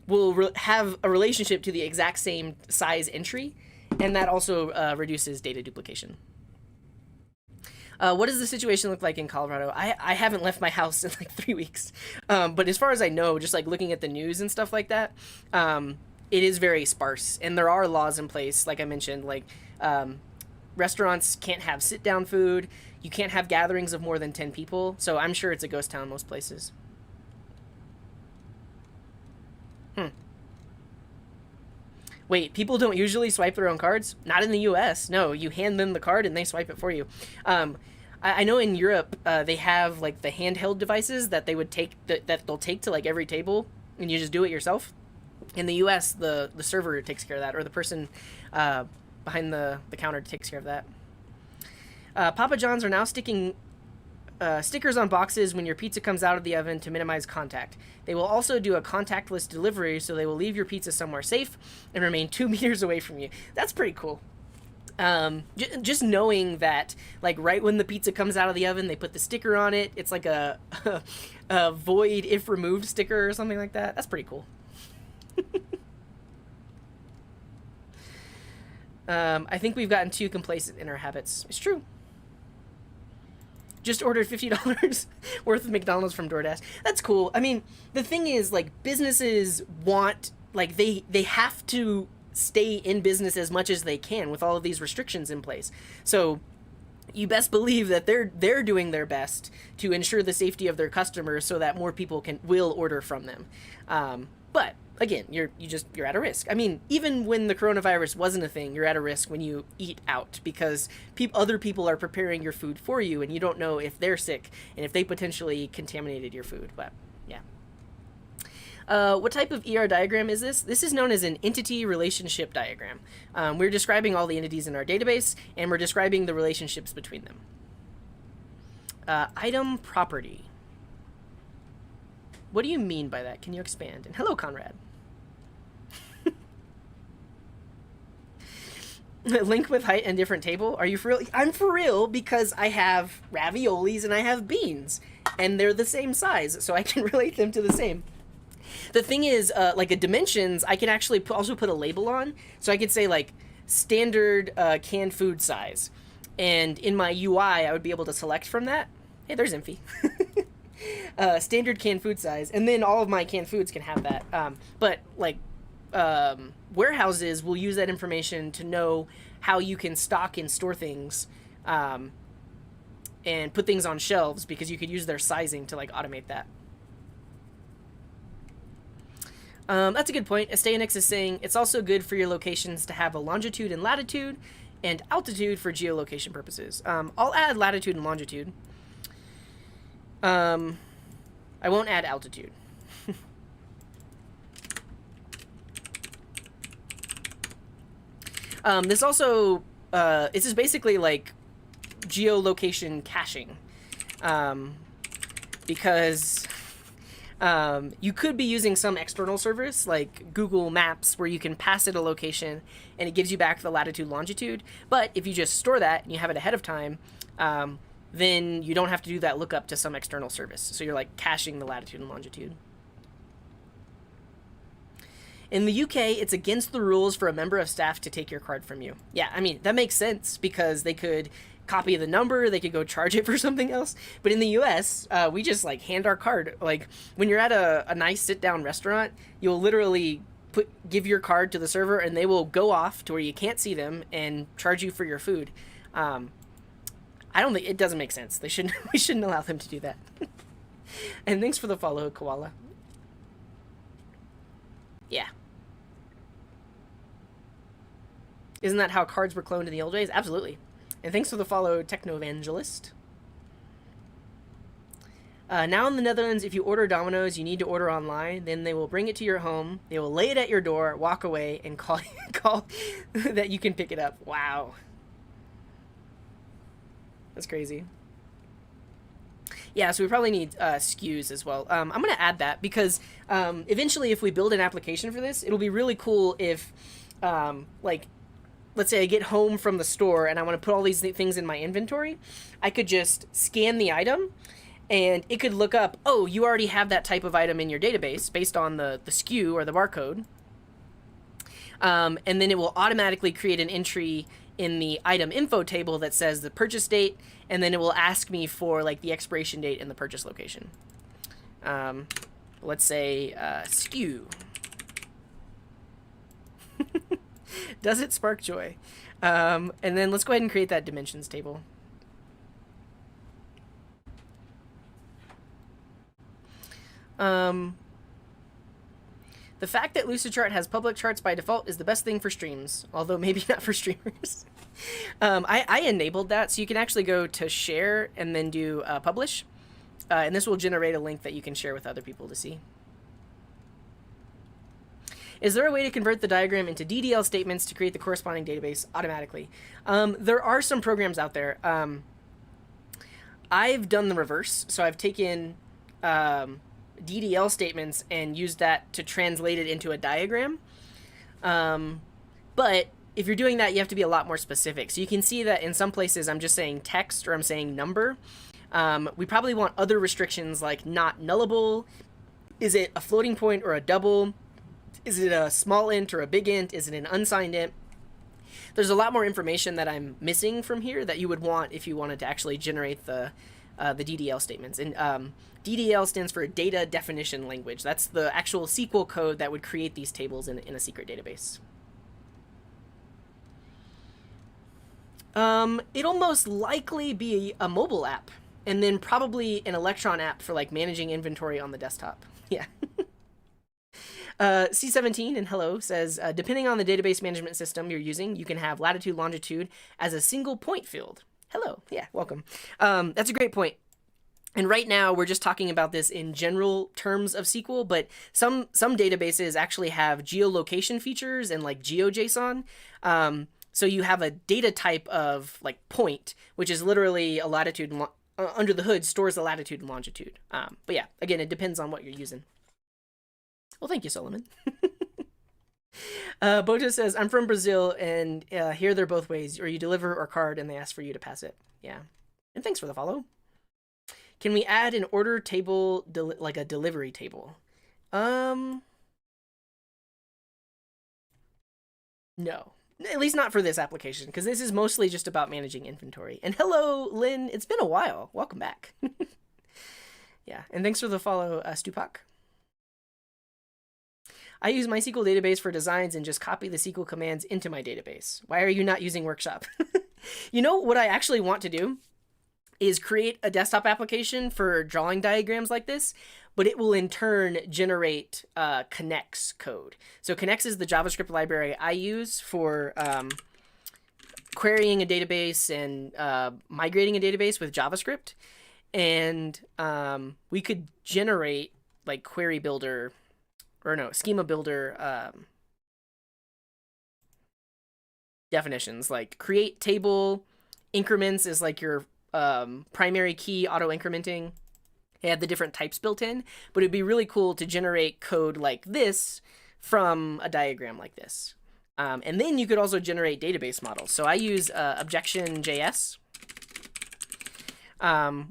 will have a relationship to the exact same size entry, and that also reduces data duplication. What does the situation look like in Colorado? I haven't left my house in like 3 weeks. But as far as I know, just like looking at the news and stuff like that, it is very sparse. And there are laws in place, like I mentioned, like restaurants can't have sit-down food. You can't have gatherings of more than 10 people. So I'm sure it's a ghost town most places. Wait, people don't usually swipe their own cards? Not in the US. No, you hand them the card and they swipe it for you. I know in Europe they have like the handheld devices that they would take that they'll take to like every table, and you just do it yourself. In the US, the server takes care of that, or the person behind the counter takes care of that. Papa John's are now sticking stickers on boxes when your pizza comes out of the oven to minimize contact. They will also do a contactless delivery, so they will leave your pizza somewhere safe and remain 2 meters away from you. That's pretty cool. Just knowing that, like, right when the pizza comes out of the oven, they put the sticker on it. It's like a void if removed sticker or something like that. That's pretty cool. I think we've gotten too complacent in our habits. It's true. Just ordered $50 worth of McDonald's from DoorDash. That's cool. I mean, the thing is, like, businesses want, like, they have to stay in business as much as they can with all of these restrictions in place. So you best believe that they're doing their best to ensure the safety of their customers so that more people will order from them. But again, you're at a risk. I mean, even when the coronavirus wasn't a thing, you're at a risk when you eat out because other people are preparing your food for you, and you don't know if they're sick and if they potentially contaminated your food. But yeah. What type of ER diagram is this? This is known as an entity relationship diagram. We're describing all the entities in our database, and we're describing the relationships between them. Item property. What do you mean by that? Can you expand? And hello, Conrad. Link with height and different table. Are you for real? I'm for real because I have raviolis and I have beans, and they're the same size, so I can relate them to the same. The thing is, like a dimensions, I can actually also put a label on, so I could say like standard canned food size, and in my UI, I would be able to select from that. Hey, there's Imphy. Standard canned food size, and then all of my canned foods can have that. But like warehouses will use that information to know how you can stock and store things, and put things on shelves, because you could use their sizing to like automate that. That's a good point. Astayanix is saying it's also good for your locations to have a longitude and latitude and altitude for geolocation purposes. I'll add latitude and longitude. I won't add altitude. This also, this is basically like geolocation caching, because you could be using some external service like Google Maps where you can pass it a location and it gives you back the latitude longitude. But if you just store that and you have it ahead of time, then you don't have to do that lookup to some external service. So you're like caching the latitude and longitude. In the UK, it's against the rules for a member of staff to take your card from you. Yeah, I mean, that makes sense because they could copy the number, they could go charge it for something else. But in the US, we just like hand our card. Like when you're at a nice sit-down restaurant, you'll literally give your card to the server and they will go off to where you can't see them and charge you for your food. I don't think, it doesn't make sense. We shouldn't allow them to do that. And thanks for the follow, Koala. Yeah. Isn't that how cards were cloned in the old days? Absolutely. And thanks for the follow, Techno-Evangelist. Now in the Netherlands, if you order Domino's, you need to order online. Then they will bring it to your home. They will lay it at your door, walk away, and call that you can pick it up. Wow. That's crazy. Yeah, so we probably need SKUs as well. I'm going to add that because eventually if we build an application for this, it'll be really cool if, like, let's say I get home from the store and I want to put all these things in my inventory. I could just scan the item and it could look up, oh, you already have that type of item in your database based on the SKU or the barcode. And then it will automatically create an entry in the item info table that says the purchase date, and then it will ask me for like the expiration date and the purchase location. Let's say SKU. Does it spark joy? And then let's go ahead and create that dimensions table. The fact that Lucidchart has public charts by default is the best thing for streams, although maybe not for streamers. I enabled that, so you can actually go to share and then do publish, and this will generate a link that you can share with other people to see. Is there a way to convert the diagram into DDL statements to create the corresponding database automatically? There are some programs out there. I've done the reverse, so I've taken DDL statements and used that to translate it into a diagram. But if you're doing that, you have to be a lot more specific. So you can see that in some places I'm just saying text or I'm saying number. We probably want other restrictions like not nullable. Is it a floating point or a double? Is it a small int or a big int? Is it an unsigned int? There's a lot more information that I'm missing from here that you would want if you wanted to actually generate the DDL statements. And DDL stands for Data Definition Language. That's the actual SQL code that would create these tables in a secret database. It'll most likely be a mobile app, and then probably an Electron app for like managing inventory on the desktop. Yeah. C17 and hello says, depending on the database management system you're using, you can have latitude, longitude as a single point field. Hello. Yeah, welcome. That's a great point. And right now we're just talking about this in general terms of SQL, but some databases actually have geolocation features and like GeoJSON. So you have a data type of like point, which is literally a latitude and under the hood stores the latitude and longitude. But yeah, again, it depends on what you're using. Well, thank you, Solomon. Boto says, I'm from Brazil, and here they're both ways. Or you deliver or card, and they ask for you to pass it. Yeah. And thanks for the follow. Can we add an order table, like a delivery table? No. At least not for this application, because this is mostly just about managing inventory. And hello, Lynn. It's been a while. Welcome back. Yeah. And thanks for the follow, Stupak. I use MySQL database for designs and just copy the SQL commands into my database. Why are you not using Workshop? You know what I actually want to do is create a desktop application for drawing diagrams like this, but it will in turn generate connects code. So connects is the JavaScript library I use for querying a database and migrating a database with JavaScript. And we could generate like query builder, or no, schema builder definitions, like create table, increments is like your primary key auto incrementing. It had the different types built in, but it'd be really cool to generate code like this from a diagram like this. And then you could also generate database models. So I use Objection.js,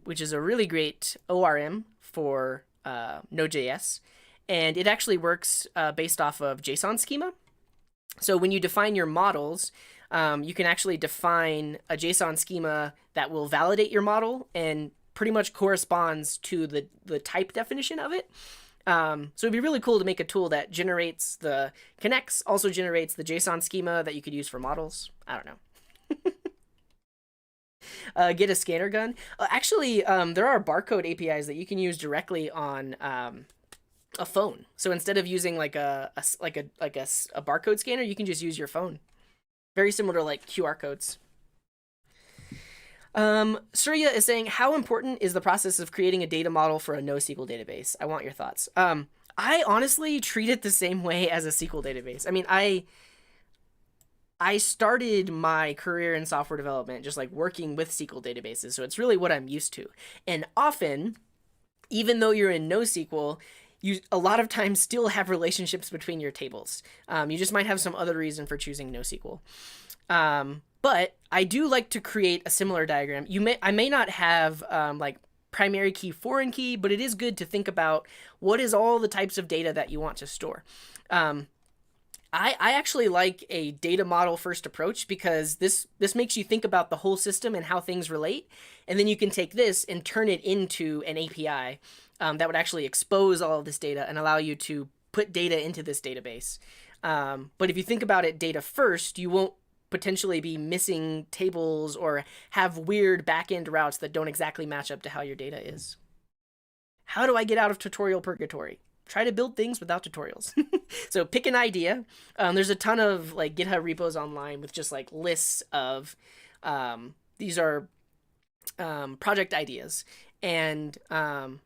which is a really great ORM for node.js. And it actually works based off of JSON schema. So when you define your models, you can actually define a JSON schema that will validate your model and pretty much corresponds to the type definition of it. So it'd be really cool to make a tool that generates the connects, also generates the JSON schema that you could use for models. I don't know. Get a scanner gun. Actually, there are barcode APIs that you can use directly on a phone. So instead of using like a barcode scanner, you can just use your phone. Very similar to like QR codes. Surya is saying, how important is the process of creating a data model for a NoSQL database? I want your thoughts. I honestly treat it the same way as a SQL database. I mean, I started my career in software development just like working with SQL databases, so it's really what I'm used to. And often, even though you're in NoSQL, you a lot of times still have relationships between your tables. You just might have some other reason for choosing NoSQL. But I do like to create a similar diagram. I may not have like primary key, foreign key, but it is good to think about what is all the types of data that you want to store. I actually like a data model first approach because this makes you think about the whole system and how things relate. And then you can take this and turn it into an API that would actually expose all of this data and allow you to put data into this database. But if you think about it data first, you won't potentially be missing tables or have weird backend routes that don't exactly match up to how your data is. How do I get out of tutorial purgatory? Try to build things without tutorials. So pick an idea. There's a ton of like GitHub repos online with just like lists of these are project ideas, and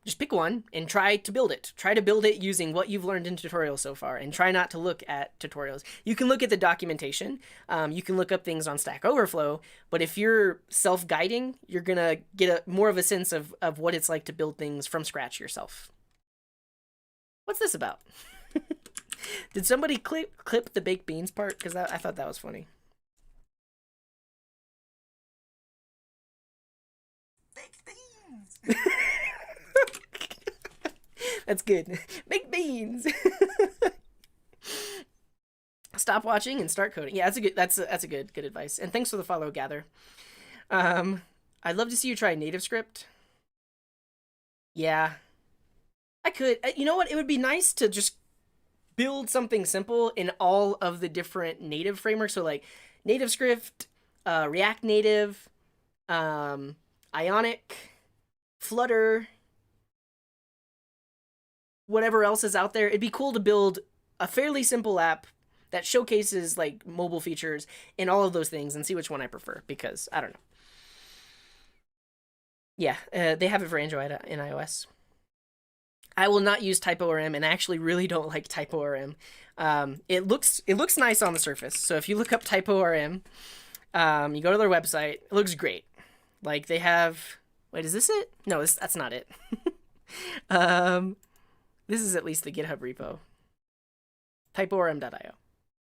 just pick one and try to build it. Try to build it using what you've learned in tutorials so far, and try not to look at tutorials. You can look at the documentation. You can look up things on Stack Overflow, but if you're self-guiding, you're gonna get more of a sense of what it's like to build things from scratch yourself. What's this about? Did somebody clip the baked beans part? Because I thought that was funny. Baked beans! That's good. Baked beans! Stop watching and start coding. Yeah, that's a good advice. And thanks for the follow, Gather. I'd love to see you try NativeScript. Yeah. I could. You know what? It would be nice to just build something simple in all of the different native frameworks. So like NativeScript, React Native, Ionic, Flutter, whatever else is out there. It'd be cool to build a fairly simple app that showcases like mobile features in all of those things and see which one I prefer, because I don't know. Yeah, they have it for Android and iOS. I will not use TypeORM, and I actually really don't like TypeORM. It looks nice on the surface. So if you look up TypeORM, you go to their website, it looks great. Like they have, wait, is this it? No, that's not it. This is at least the GitHub repo. TypeORM.io.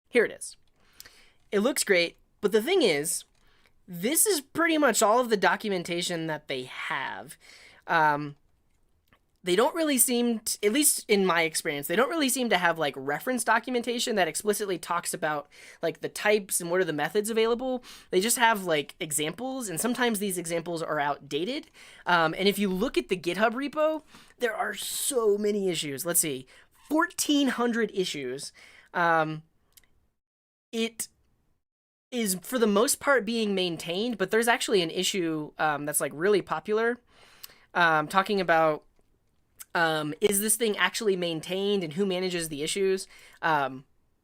Here it is. It looks great, but the thing is, this is pretty much all of the documentation that they have. They don't really seem, at least in my experience, they don't really seem to have like reference documentation that explicitly talks about like the types and what are the methods available. They just have like examples, and sometimes these examples are outdated. And if you look at the GitHub repo, there are so many issues. Let's see, 1,400 issues. It is for the most part being maintained, but there's actually an issue that's like really popular, talking about is this thing actually maintained and who manages the issues. I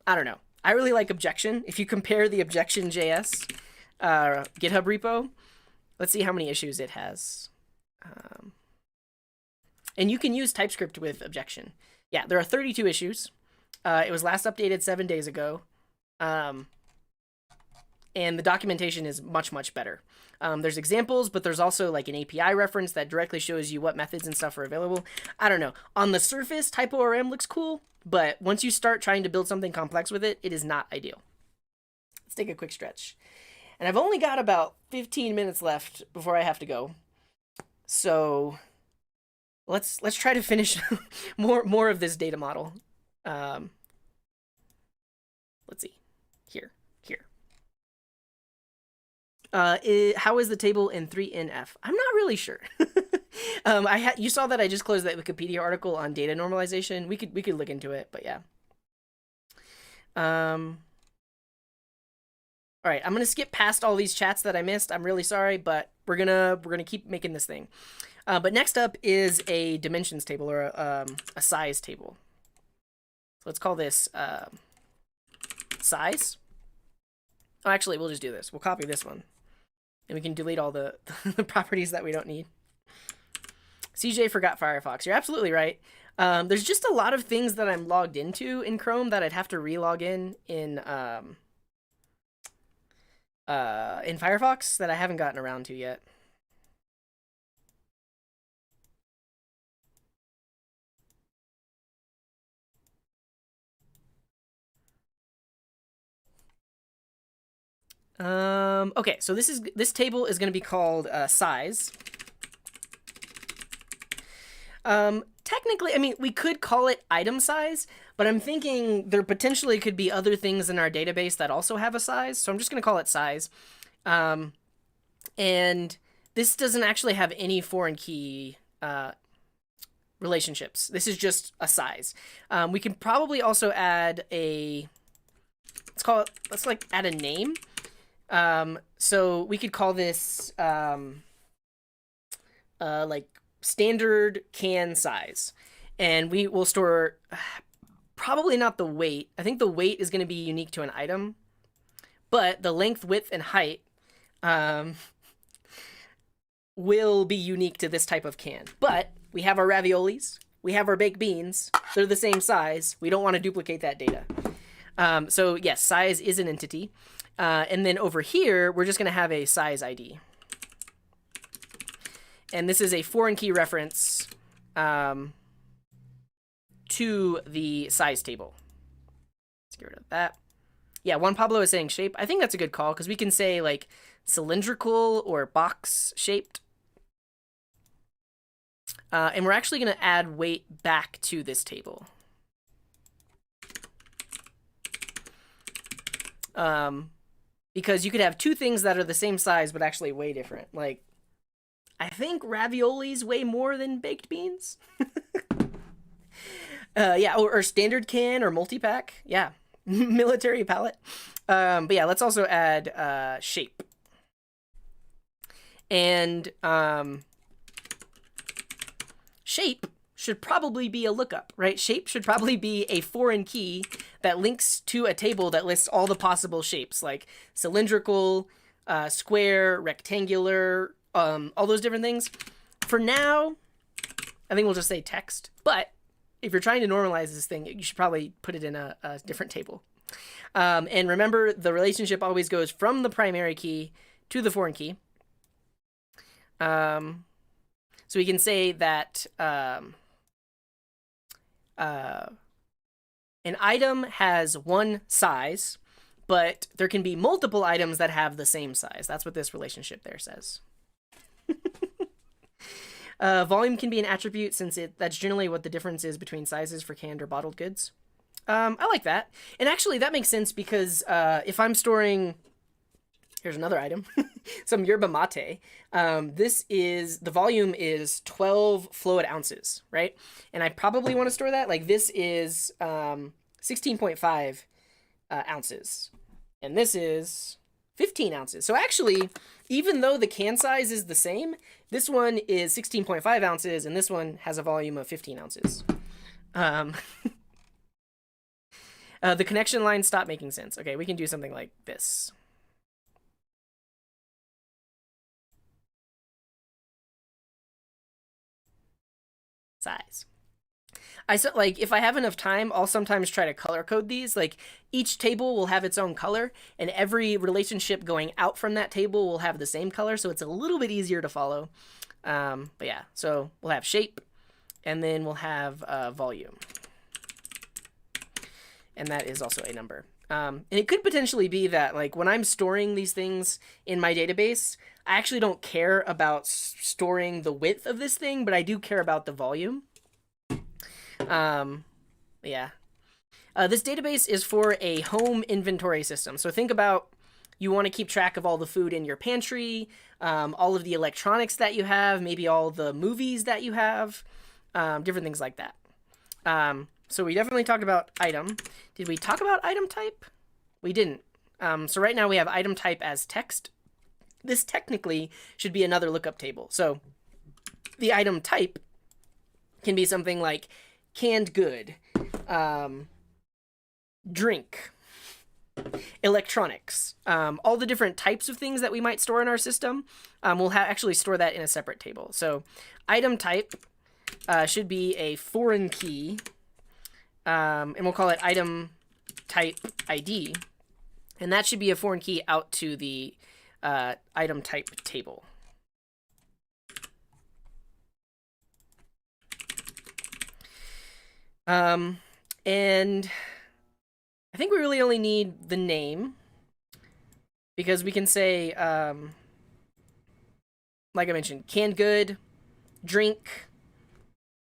don't know. I really like Objection. If you compare the Objection.js GitHub repo, let's see how many issues it has. And you can use TypeScript with Objection. Yeah, there are 32 issues. It was last updated 7 days ago. And the documentation is much, much better. There's examples, but there's also like an API reference that directly shows you what methods and stuff are available. I don't know. On the surface, TypoRM looks cool, but once you start trying to build something complex with it, it is not ideal. Let's take a quick stretch. And I've only got about 15 minutes left before I have to go. So let's try to finish more of this data model. Let's see. Here. How is the table in 3NF? I'm not really sure. You saw that I just closed that Wikipedia article on data normalization. We could look into it, but yeah. All right, I'm gonna skip past all these chats that I missed. I'm really sorry, but we're gonna keep making this thing. But next up is a dimensions table, or a size table. So let's call this size. Oh, actually, we'll just do this. We'll copy this one, and we can delete all the properties that we don't need. CJ forgot Firefox. You're absolutely right. There's just a lot of things that I'm logged into in Chrome that I'd have to re-log in Firefox that I haven't gotten around to yet. Okay, so this table is going to be called size. Technically, I mean, we could call it item size, but I'm thinking there potentially could be other things in our database that also have a size, so I'm just going to call it size. And this doesn't actually have any foreign key relationships. This is just a size. We can probably also add a, let's like add a name. So we could call this like standard can size, and we will store probably not the weight. I think the weight is going to be unique to an item, but the length, width, and height will be unique to this type of can. But we have our raviolis, we have our baked beans, they're the same size. We don't want to duplicate that data. So yes, size is an entity. And then over here, we're just going to have a size ID. And this is a foreign key reference to the size table. Let's get rid of that. Yeah, Juan Pablo is saying shape. I think that's a good call, because we can say like cylindrical or box shaped. And we're actually going to add weight back to this table. Because you could have two things that are the same size but actually way different. Like, I think raviolis weigh more than baked beans. Yeah, or standard can or multi-pack. Yeah, military pallet. But yeah, let's also add shape. And shape should probably be a lookup, right? Shape should probably be a foreign key that links to a table that lists all the possible shapes, like cylindrical, square, rectangular, all those different things. For now, I think we'll just say text. But if you're trying to normalize this thing, you should probably put it in a different table. And remember, the relationship always goes from the primary key to the foreign key. So we can say that an item has one size, but there can be multiple items that have the same size. That's what this relationship there says. Volume can be an attribute, since that's generally what the difference is between sizes for canned or bottled goods. I like that. And actually, that makes sense, because if I'm storing... Here's another item. some yerba mate. This is, the volume is 12 fluid ounces, right? And I probably want to store that. Like this is 16.5 ounces. And this is 15 ounces. So actually, even though the can size is the same, this one is 16.5 ounces and this one has a volume of 15 ounces. The connection lines stop making sense. Okay, we can do something like this. Size. Like if I have enough time, I'll sometimes try to color code these. Like each table will have its own color, and every relationship going out from that table will have the same color, so it's a little bit easier to follow. But yeah, so we'll have shape, and then we'll have volume, and that is also a number. And it could potentially be that like when I'm storing these things in my database, I actually don't care about storing the width of this thing, but I do care about the volume. Yeah. This database is for a home inventory system. So think about, you want to keep track of all the food in your pantry, all of the electronics that you have, maybe all the movies that you have, different things like that. So we definitely talked about item. Did we talk about item type? We didn't. So right now we have item type as text. This technically should be another lookup table. So the item type can be something like canned good, drink, electronics, all the different types of things that we might store in our system. We'll actually store that in a separate table. So item type should be a foreign key, and we'll call it item type ID, and that should be a foreign key out to the item type table. And I think we really only need the name, because we can say, like I mentioned, canned good, drink,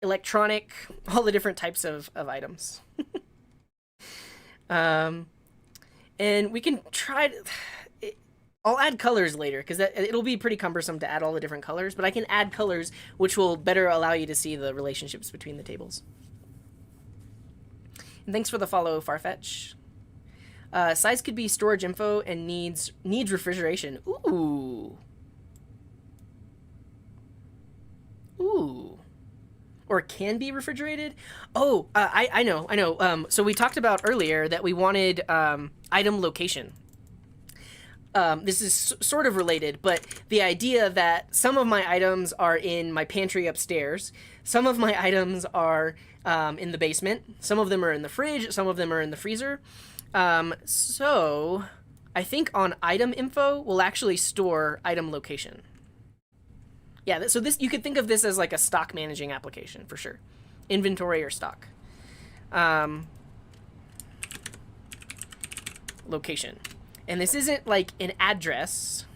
electronic, all the different types of items. And we can try to, I'll add colors later, because it'll be pretty cumbersome to add all the different colors, but I can add colors which will better allow you to see the relationships between the tables. And thanks for the follow, Farfetch. Size could be storage info and needs refrigeration. Ooh. Ooh. Or can be refrigerated. Oh, I know. So we talked about earlier that we wanted item location. This is sort of related, but the idea that some of my items are in my pantry upstairs, some of my items are in the basement, some of them are in the fridge, some of them are in the freezer. So I think on item info, we'll actually store item location. Yeah, so this, you could think of this as like a stock managing application for sure. Inventory or stock. Location. And this isn't like an address.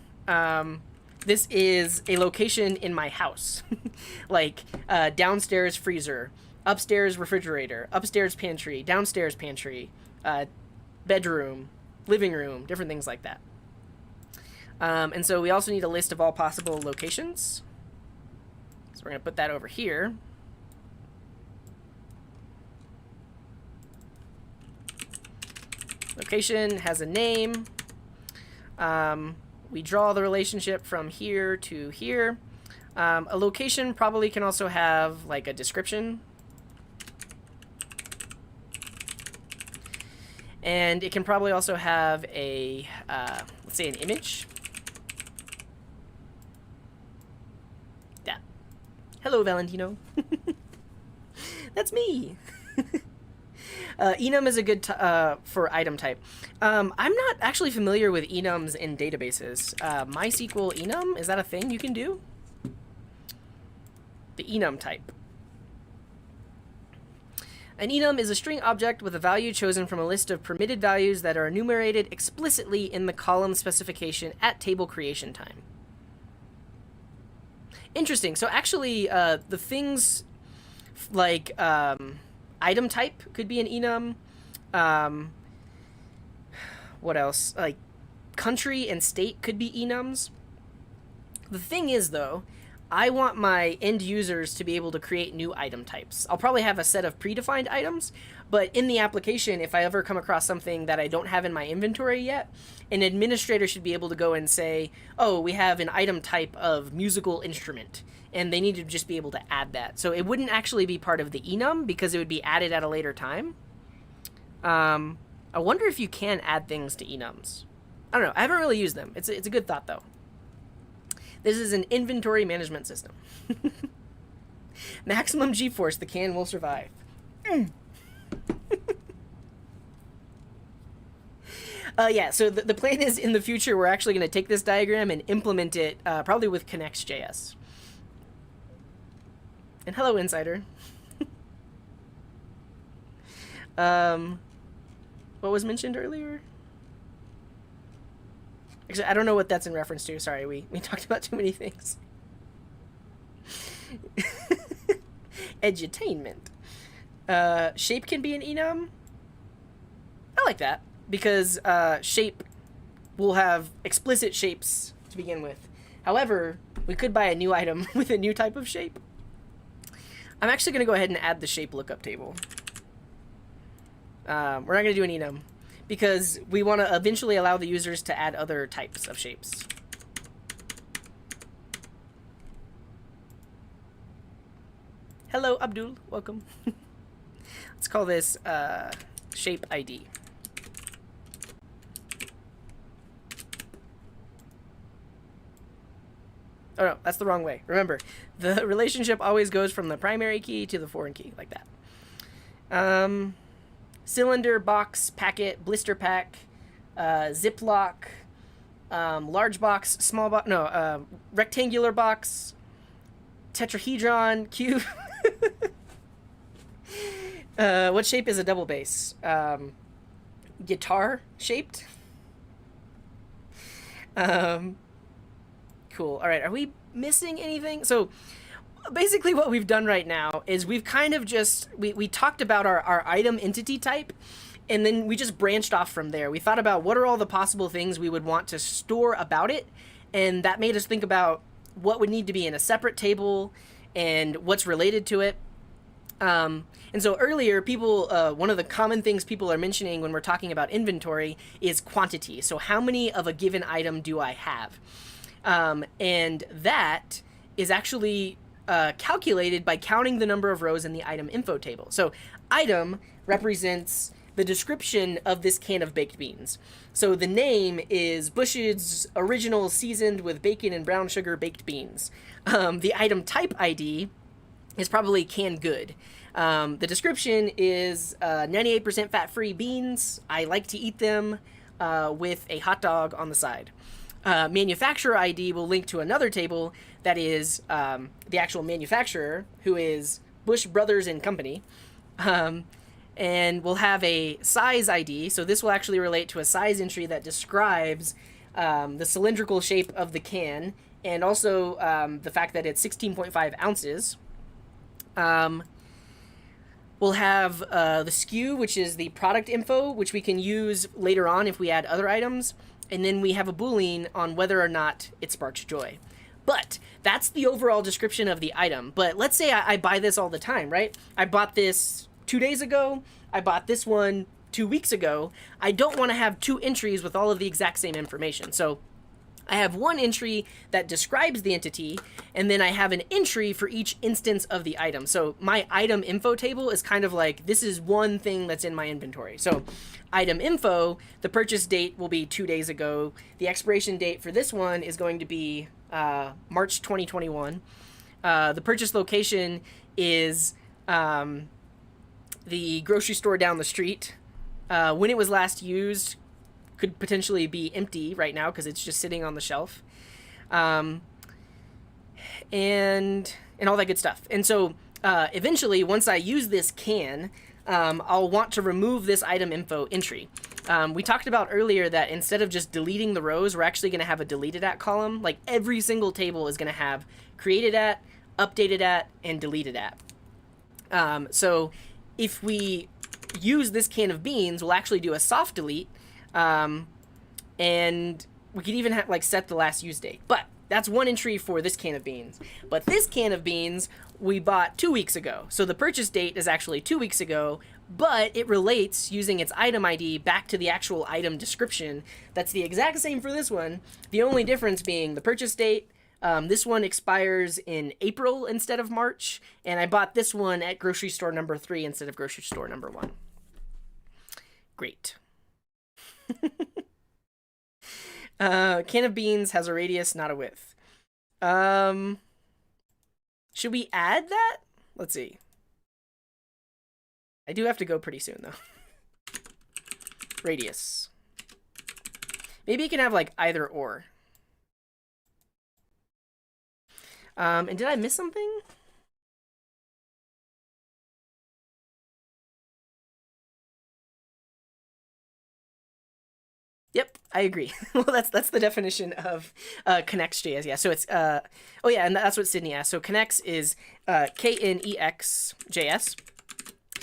This is a location in my house. Like downstairs freezer, upstairs refrigerator, upstairs pantry, downstairs pantry, bedroom, living room, different things like that. And so we also need a list of all possible locations. So we're going to put that over here. Location has a name. We draw the relationship from here to here. A location probably can also have like a description. And it can probably also have a, let's say, an image. Yeah. Hello, Valentino. That's me. Enum is a good for item type. I'm not actually familiar with enums in databases. MySQL enum, is that a thing you can do? The enum type. An enum is a string object with a value chosen from a list of permitted values that are enumerated explicitly in the column specification at table creation time. Interesting. So actually, the things like item type could be an enum. What else? Like country and state could be enums. The thing is, though, I want my end users to be able to create new item types. I'll probably have a set of predefined items, but in the application, if I ever come across something that I don't have in my inventory yet, an administrator should be able to go and say, oh, we have an item type of musical instrument, and they need to just be able to add that. So it wouldn't actually be part of the enum because it would be added at a later time. I wonder if you can add things to enums. I don't know. I haven't really used them. It's a good thought, though. This is an inventory management system. Maximum G-force, the can will survive. Yeah, so the plan is in the future we're actually going to take this diagram and implement it probably with Connects.js. And hello, Insider. What was mentioned earlier? Actually, I don't know what that's in reference to. Sorry, we talked about too many things. Edutainment. Shape can be an enum. I like that because shape will have explicit shapes to begin with. However, we could buy a new item with a new type of shape. I'm actually going to go ahead and add the shape lookup table. We're not going to do an enum because we want to eventually allow the users to add other types of shapes. Hello, Abdul. Welcome. Let's call this shape ID. Oh no, that's the wrong way. Remember, the relationship always goes from the primary key to the foreign key, like that. Cylinder, box, packet, blister pack, Ziploc, large box, small box, no, rectangular box, tetrahedron, cube. What shape is a double bass? Guitar shaped? Cool. All right, are we missing anything? So basically what we've done right now is we've kind of just, we talked about our item entity type, and then we just branched off from there. We thought about what are all the possible things we would want to store about it, and that made us think about what would need to be in a separate table and what's related to it. And so earlier, people, one of the common things people are mentioning when we're talking about inventory is quantity. So how many of a given item do I have? And that is actually calculated by counting the number of rows in the item info table. So item represents the description of this can of baked beans. So the name is Bush's original seasoned with bacon and brown sugar baked beans. The item type ID is probably canned good. The description is 98% fat-free beans. I like to eat them with a hot dog on the side. Manufacturer ID will link to another table that is the actual manufacturer, who is Bush Brothers and Company. And we'll have a size ID, so this will actually relate to a size entry that describes the cylindrical shape of the can, and also the fact that it's 16.5 ounces. We'll have the SKU, which is the product info, which we can use later on if we add other items. And then we have a Boolean on whether or not it sparks joy. But that's the overall description of the item. But let's say I buy this all the time, right? I bought this 2 days ago. I bought this one 2 weeks ago. I don't want to have two entries with all of the exact same information. So I have one entry that describes the entity, and then I have an entry for each instance of the item. So my item info table is kind of like, this is one thing that's in my inventory. So item info, the purchase date will be 2 days ago. The expiration date for this one is going to be March 2021. The purchase location is the grocery store down the street. When it was last used could potentially be empty right now because it's just sitting on the shelf. And all that good stuff. And so eventually, once I use this can, I'll want to remove this item info entry. We talked about earlier that instead of just deleting the rows, we're actually going to have a deleted at column. Like every single table is going to have created at, updated at, and deleted at. So if we use this can of beans, we'll actually do a soft delete, and we could even have, like, set the last use date. But That's one entry for this can of beans. But this can of beans we bought 2 weeks ago. So the purchase date is actually 2 weeks ago, but it relates using its item ID back to the actual item description. That's the exact same for this one. The only difference being the purchase date. This one expires in April instead of March, and I bought this one at grocery store number 3 instead of grocery store number 1. Great. Can of beans has a radius, not a width. Should we add that? Let's see. I do have to go pretty soon, though. Radius. Maybe you can have, like, either or. And did I miss something? Yep, I agree. Well, that's the definition of connects.js. Yeah, so it's oh yeah, and that's what Sydney asked. So connects is KNEX.js.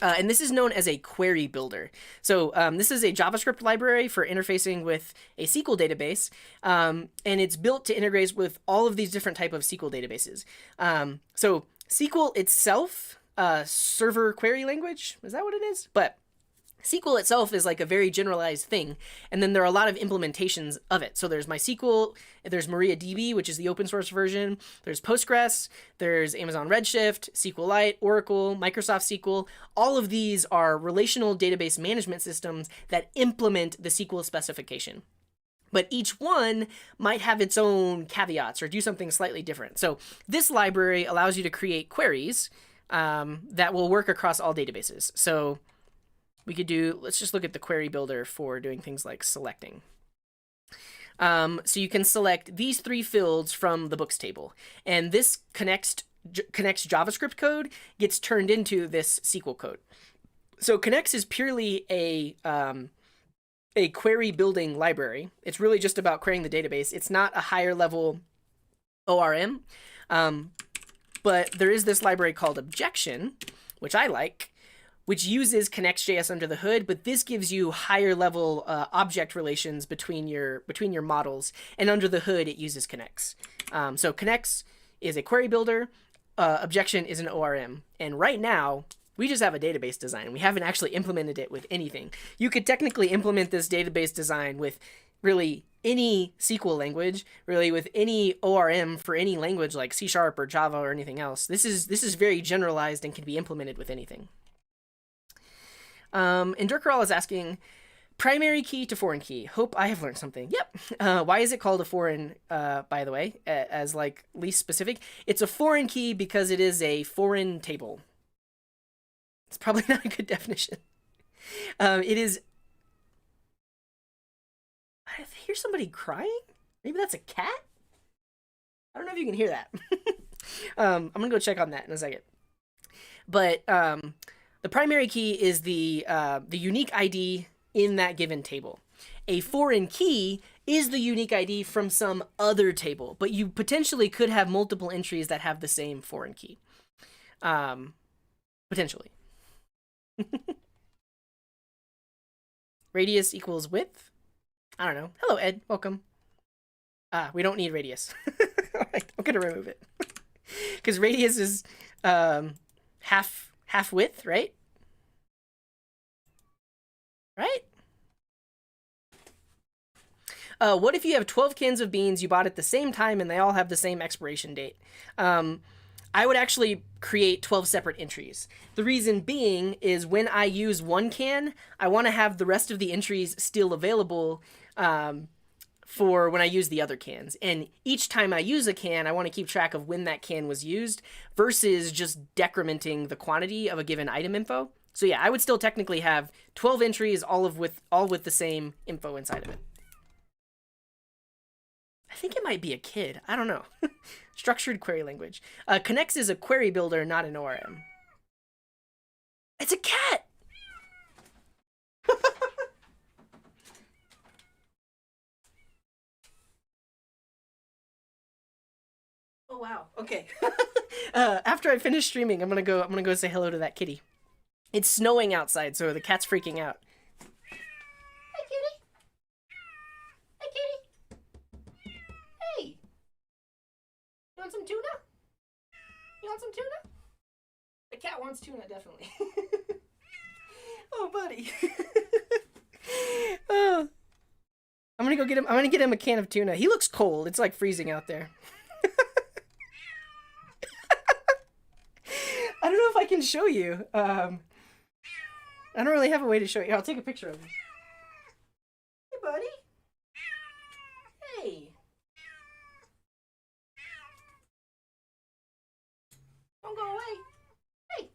And this is known as a query builder. So this is a JavaScript library for interfacing with a SQL database, and it's built to integrate with all of these different type of SQL databases. So SQL itself, server query language, is that what it is? But SQL itself is like a very generalized thing, and then there are a lot of implementations of it. So there's MySQL, there's MariaDB, which is the open source version, there's Postgres, there's Amazon Redshift, SQLite, Oracle, Microsoft SQL. All of these are relational database management systems that implement the SQL specification. But each one might have its own caveats or do something slightly different. So this library allows you to create queries that will work across all databases. So we could do, let's just look at the query builder for doing things like selecting. So you can select these 3 fields from the books table, and this connects JavaScript code gets turned into this SQL code. So connects is purely a query building library. It's really just about querying the database. It's not a higher level ORM, but there is this library called Objection, which I like, which uses connects.js under the hood, but this gives you higher level object relations between your models, and under the hood it uses connects. So connects is a query builder, Objection is an ORM, and right now we just have a database design. We haven't actually implemented it with anything. You could technically implement this database design with really any SQL language, really with any ORM for any language like C# or Java or anything else. This is very generalized and can be implemented with anything. And Rickrolling is asking, primary key to foreign key. Hope I have learned something. Yep. Why is it called a foreign, by the way, as like least specific? It's a foreign key because it is a foreign table. It's probably not a good definition. It is... I hear somebody crying? Maybe that's a cat? I don't know if you can hear that. I'm going to go check on that in a second. But... the primary key is the unique ID in that given table. A foreign key is the unique ID from some other table, but you potentially could have multiple entries that have the same foreign key. Potentially. Radius equals width? I don't know. Hello, Ed. Welcome. We don't need radius. All right, I'm going to remove it. Because radius is half width, right? Right? What if you have 12 cans of beans you bought at the same time and they all have the same expiration date? I would actually create 12 separate entries. The reason being is when I use one can, I want to have the rest of the entries still available for when I use the other cans. And each time I use a can, I want to keep track of when that can was used versus just decrementing the quantity of a given item info. So yeah, I would still technically have 12 entries, all with the same info inside of it. I think it might be a kid. I don't know. Structured query language. Connects is a query builder, not an ORM. It's a cat! Oh wow. Okay. After I finish streaming, I'm gonna go say hello to that kitty. It's snowing outside, so the cat's freaking out. Hi, kitty. Hi, kitty. Hey. want some tuna? You want some tuna? The cat wants tuna, definitely. Oh, buddy. Oh. I'm gonna go get him. I'm gonna get him a can of tuna. He looks cold. It's like freezing out there. I don't know if I can show you. I don't really have a way to show you. I'll take a picture of him. Hey, buddy. Hey. Don't go away. Hey.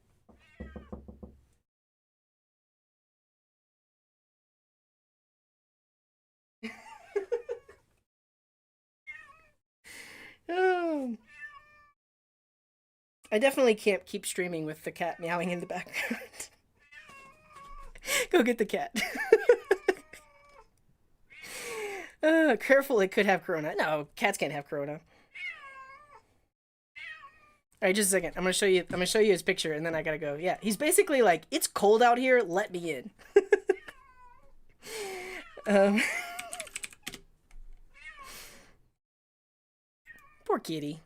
Oh. I definitely can't keep streaming with the cat meowing in the background. Go get the cat. Careful, it could have corona. No, cats can't have corona. All right, just a second. I'm gonna show you his picture, and then I gotta go. Yeah, he's basically like, it's cold out here. Let me in. Poor kitty.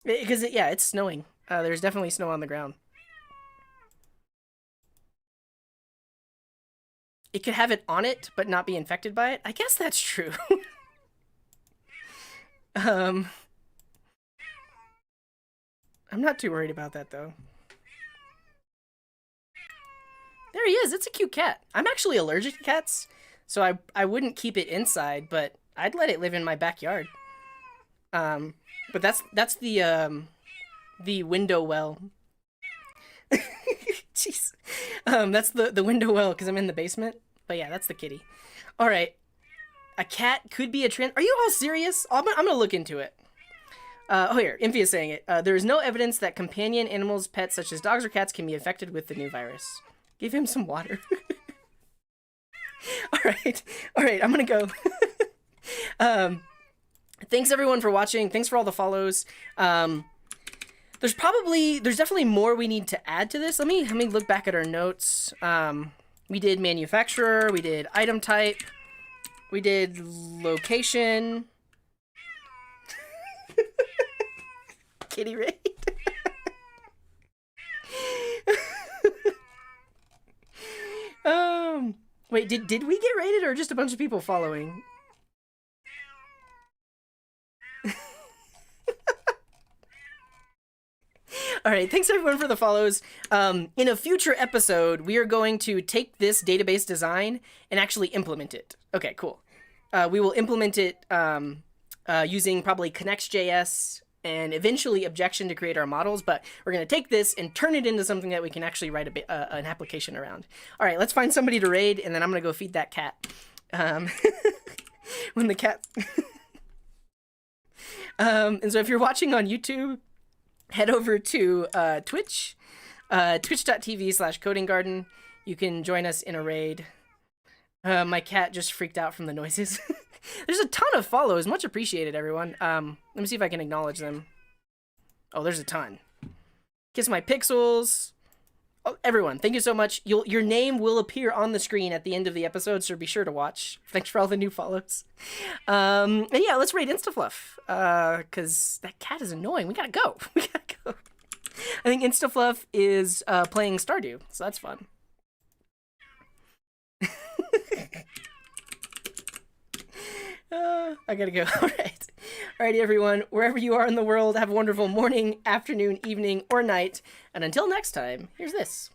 Because yeah, it's snowing. There's definitely snow on the ground. It could have it on it, but not be infected by it. I guess that's true. I'm not too worried about that, though. There he is. It's a cute cat. I'm actually allergic to cats, so I wouldn't keep it inside, but I'd let it live in my backyard. But that's the window well. Jeez. That's the window well because I'm in the basement. But yeah, that's the kitty. All right. A cat could be a trend. Are you all serious? I'm gonna look into it. Oh, here, Imphy is saying it. There is no evidence that companion animals, pets such as dogs or cats, can be infected with the new virus. Give him some water. All right, I'm gonna go. Thanks everyone for watching. Thanks for all the follows. There's definitely more we need to add to this. Let me look back at our notes. We did manufacturer. We did item type. We did location. Kitty raid. Wait, did we get raided or just a bunch of people following? All right, thanks everyone for the follows. In a future episode, we are going to take this database design and actually implement it. Okay, cool. We will implement it using probably Connects.js and eventually Objection to create our models, but we're going to take this and turn it into something that we can actually write an application around. All right, let's find somebody to raid, and then I'm going to go feed that cat. When the cat... and so if you're watching on YouTube, head over to Twitch, twitch.tv/codinggarden. You can join us in a raid. My cat just freaked out from the noises. There's a ton of follows. Much appreciated, everyone. Let me see if I can acknowledge them. Oh, there's a ton. Kiss my pixels. Oh, everyone, thank you so much. Your name will appear on the screen at the end of the episode, so be sure to watch. Thanks for all the new follows. And yeah, let's raid Instafluff, because that cat is annoying. We gotta go. I think Instafluff is playing Stardew, so that's fun. I gotta go. Alrighty, everyone. Wherever you are in the world, have a wonderful morning, afternoon, evening, or night. And until next time, here's this.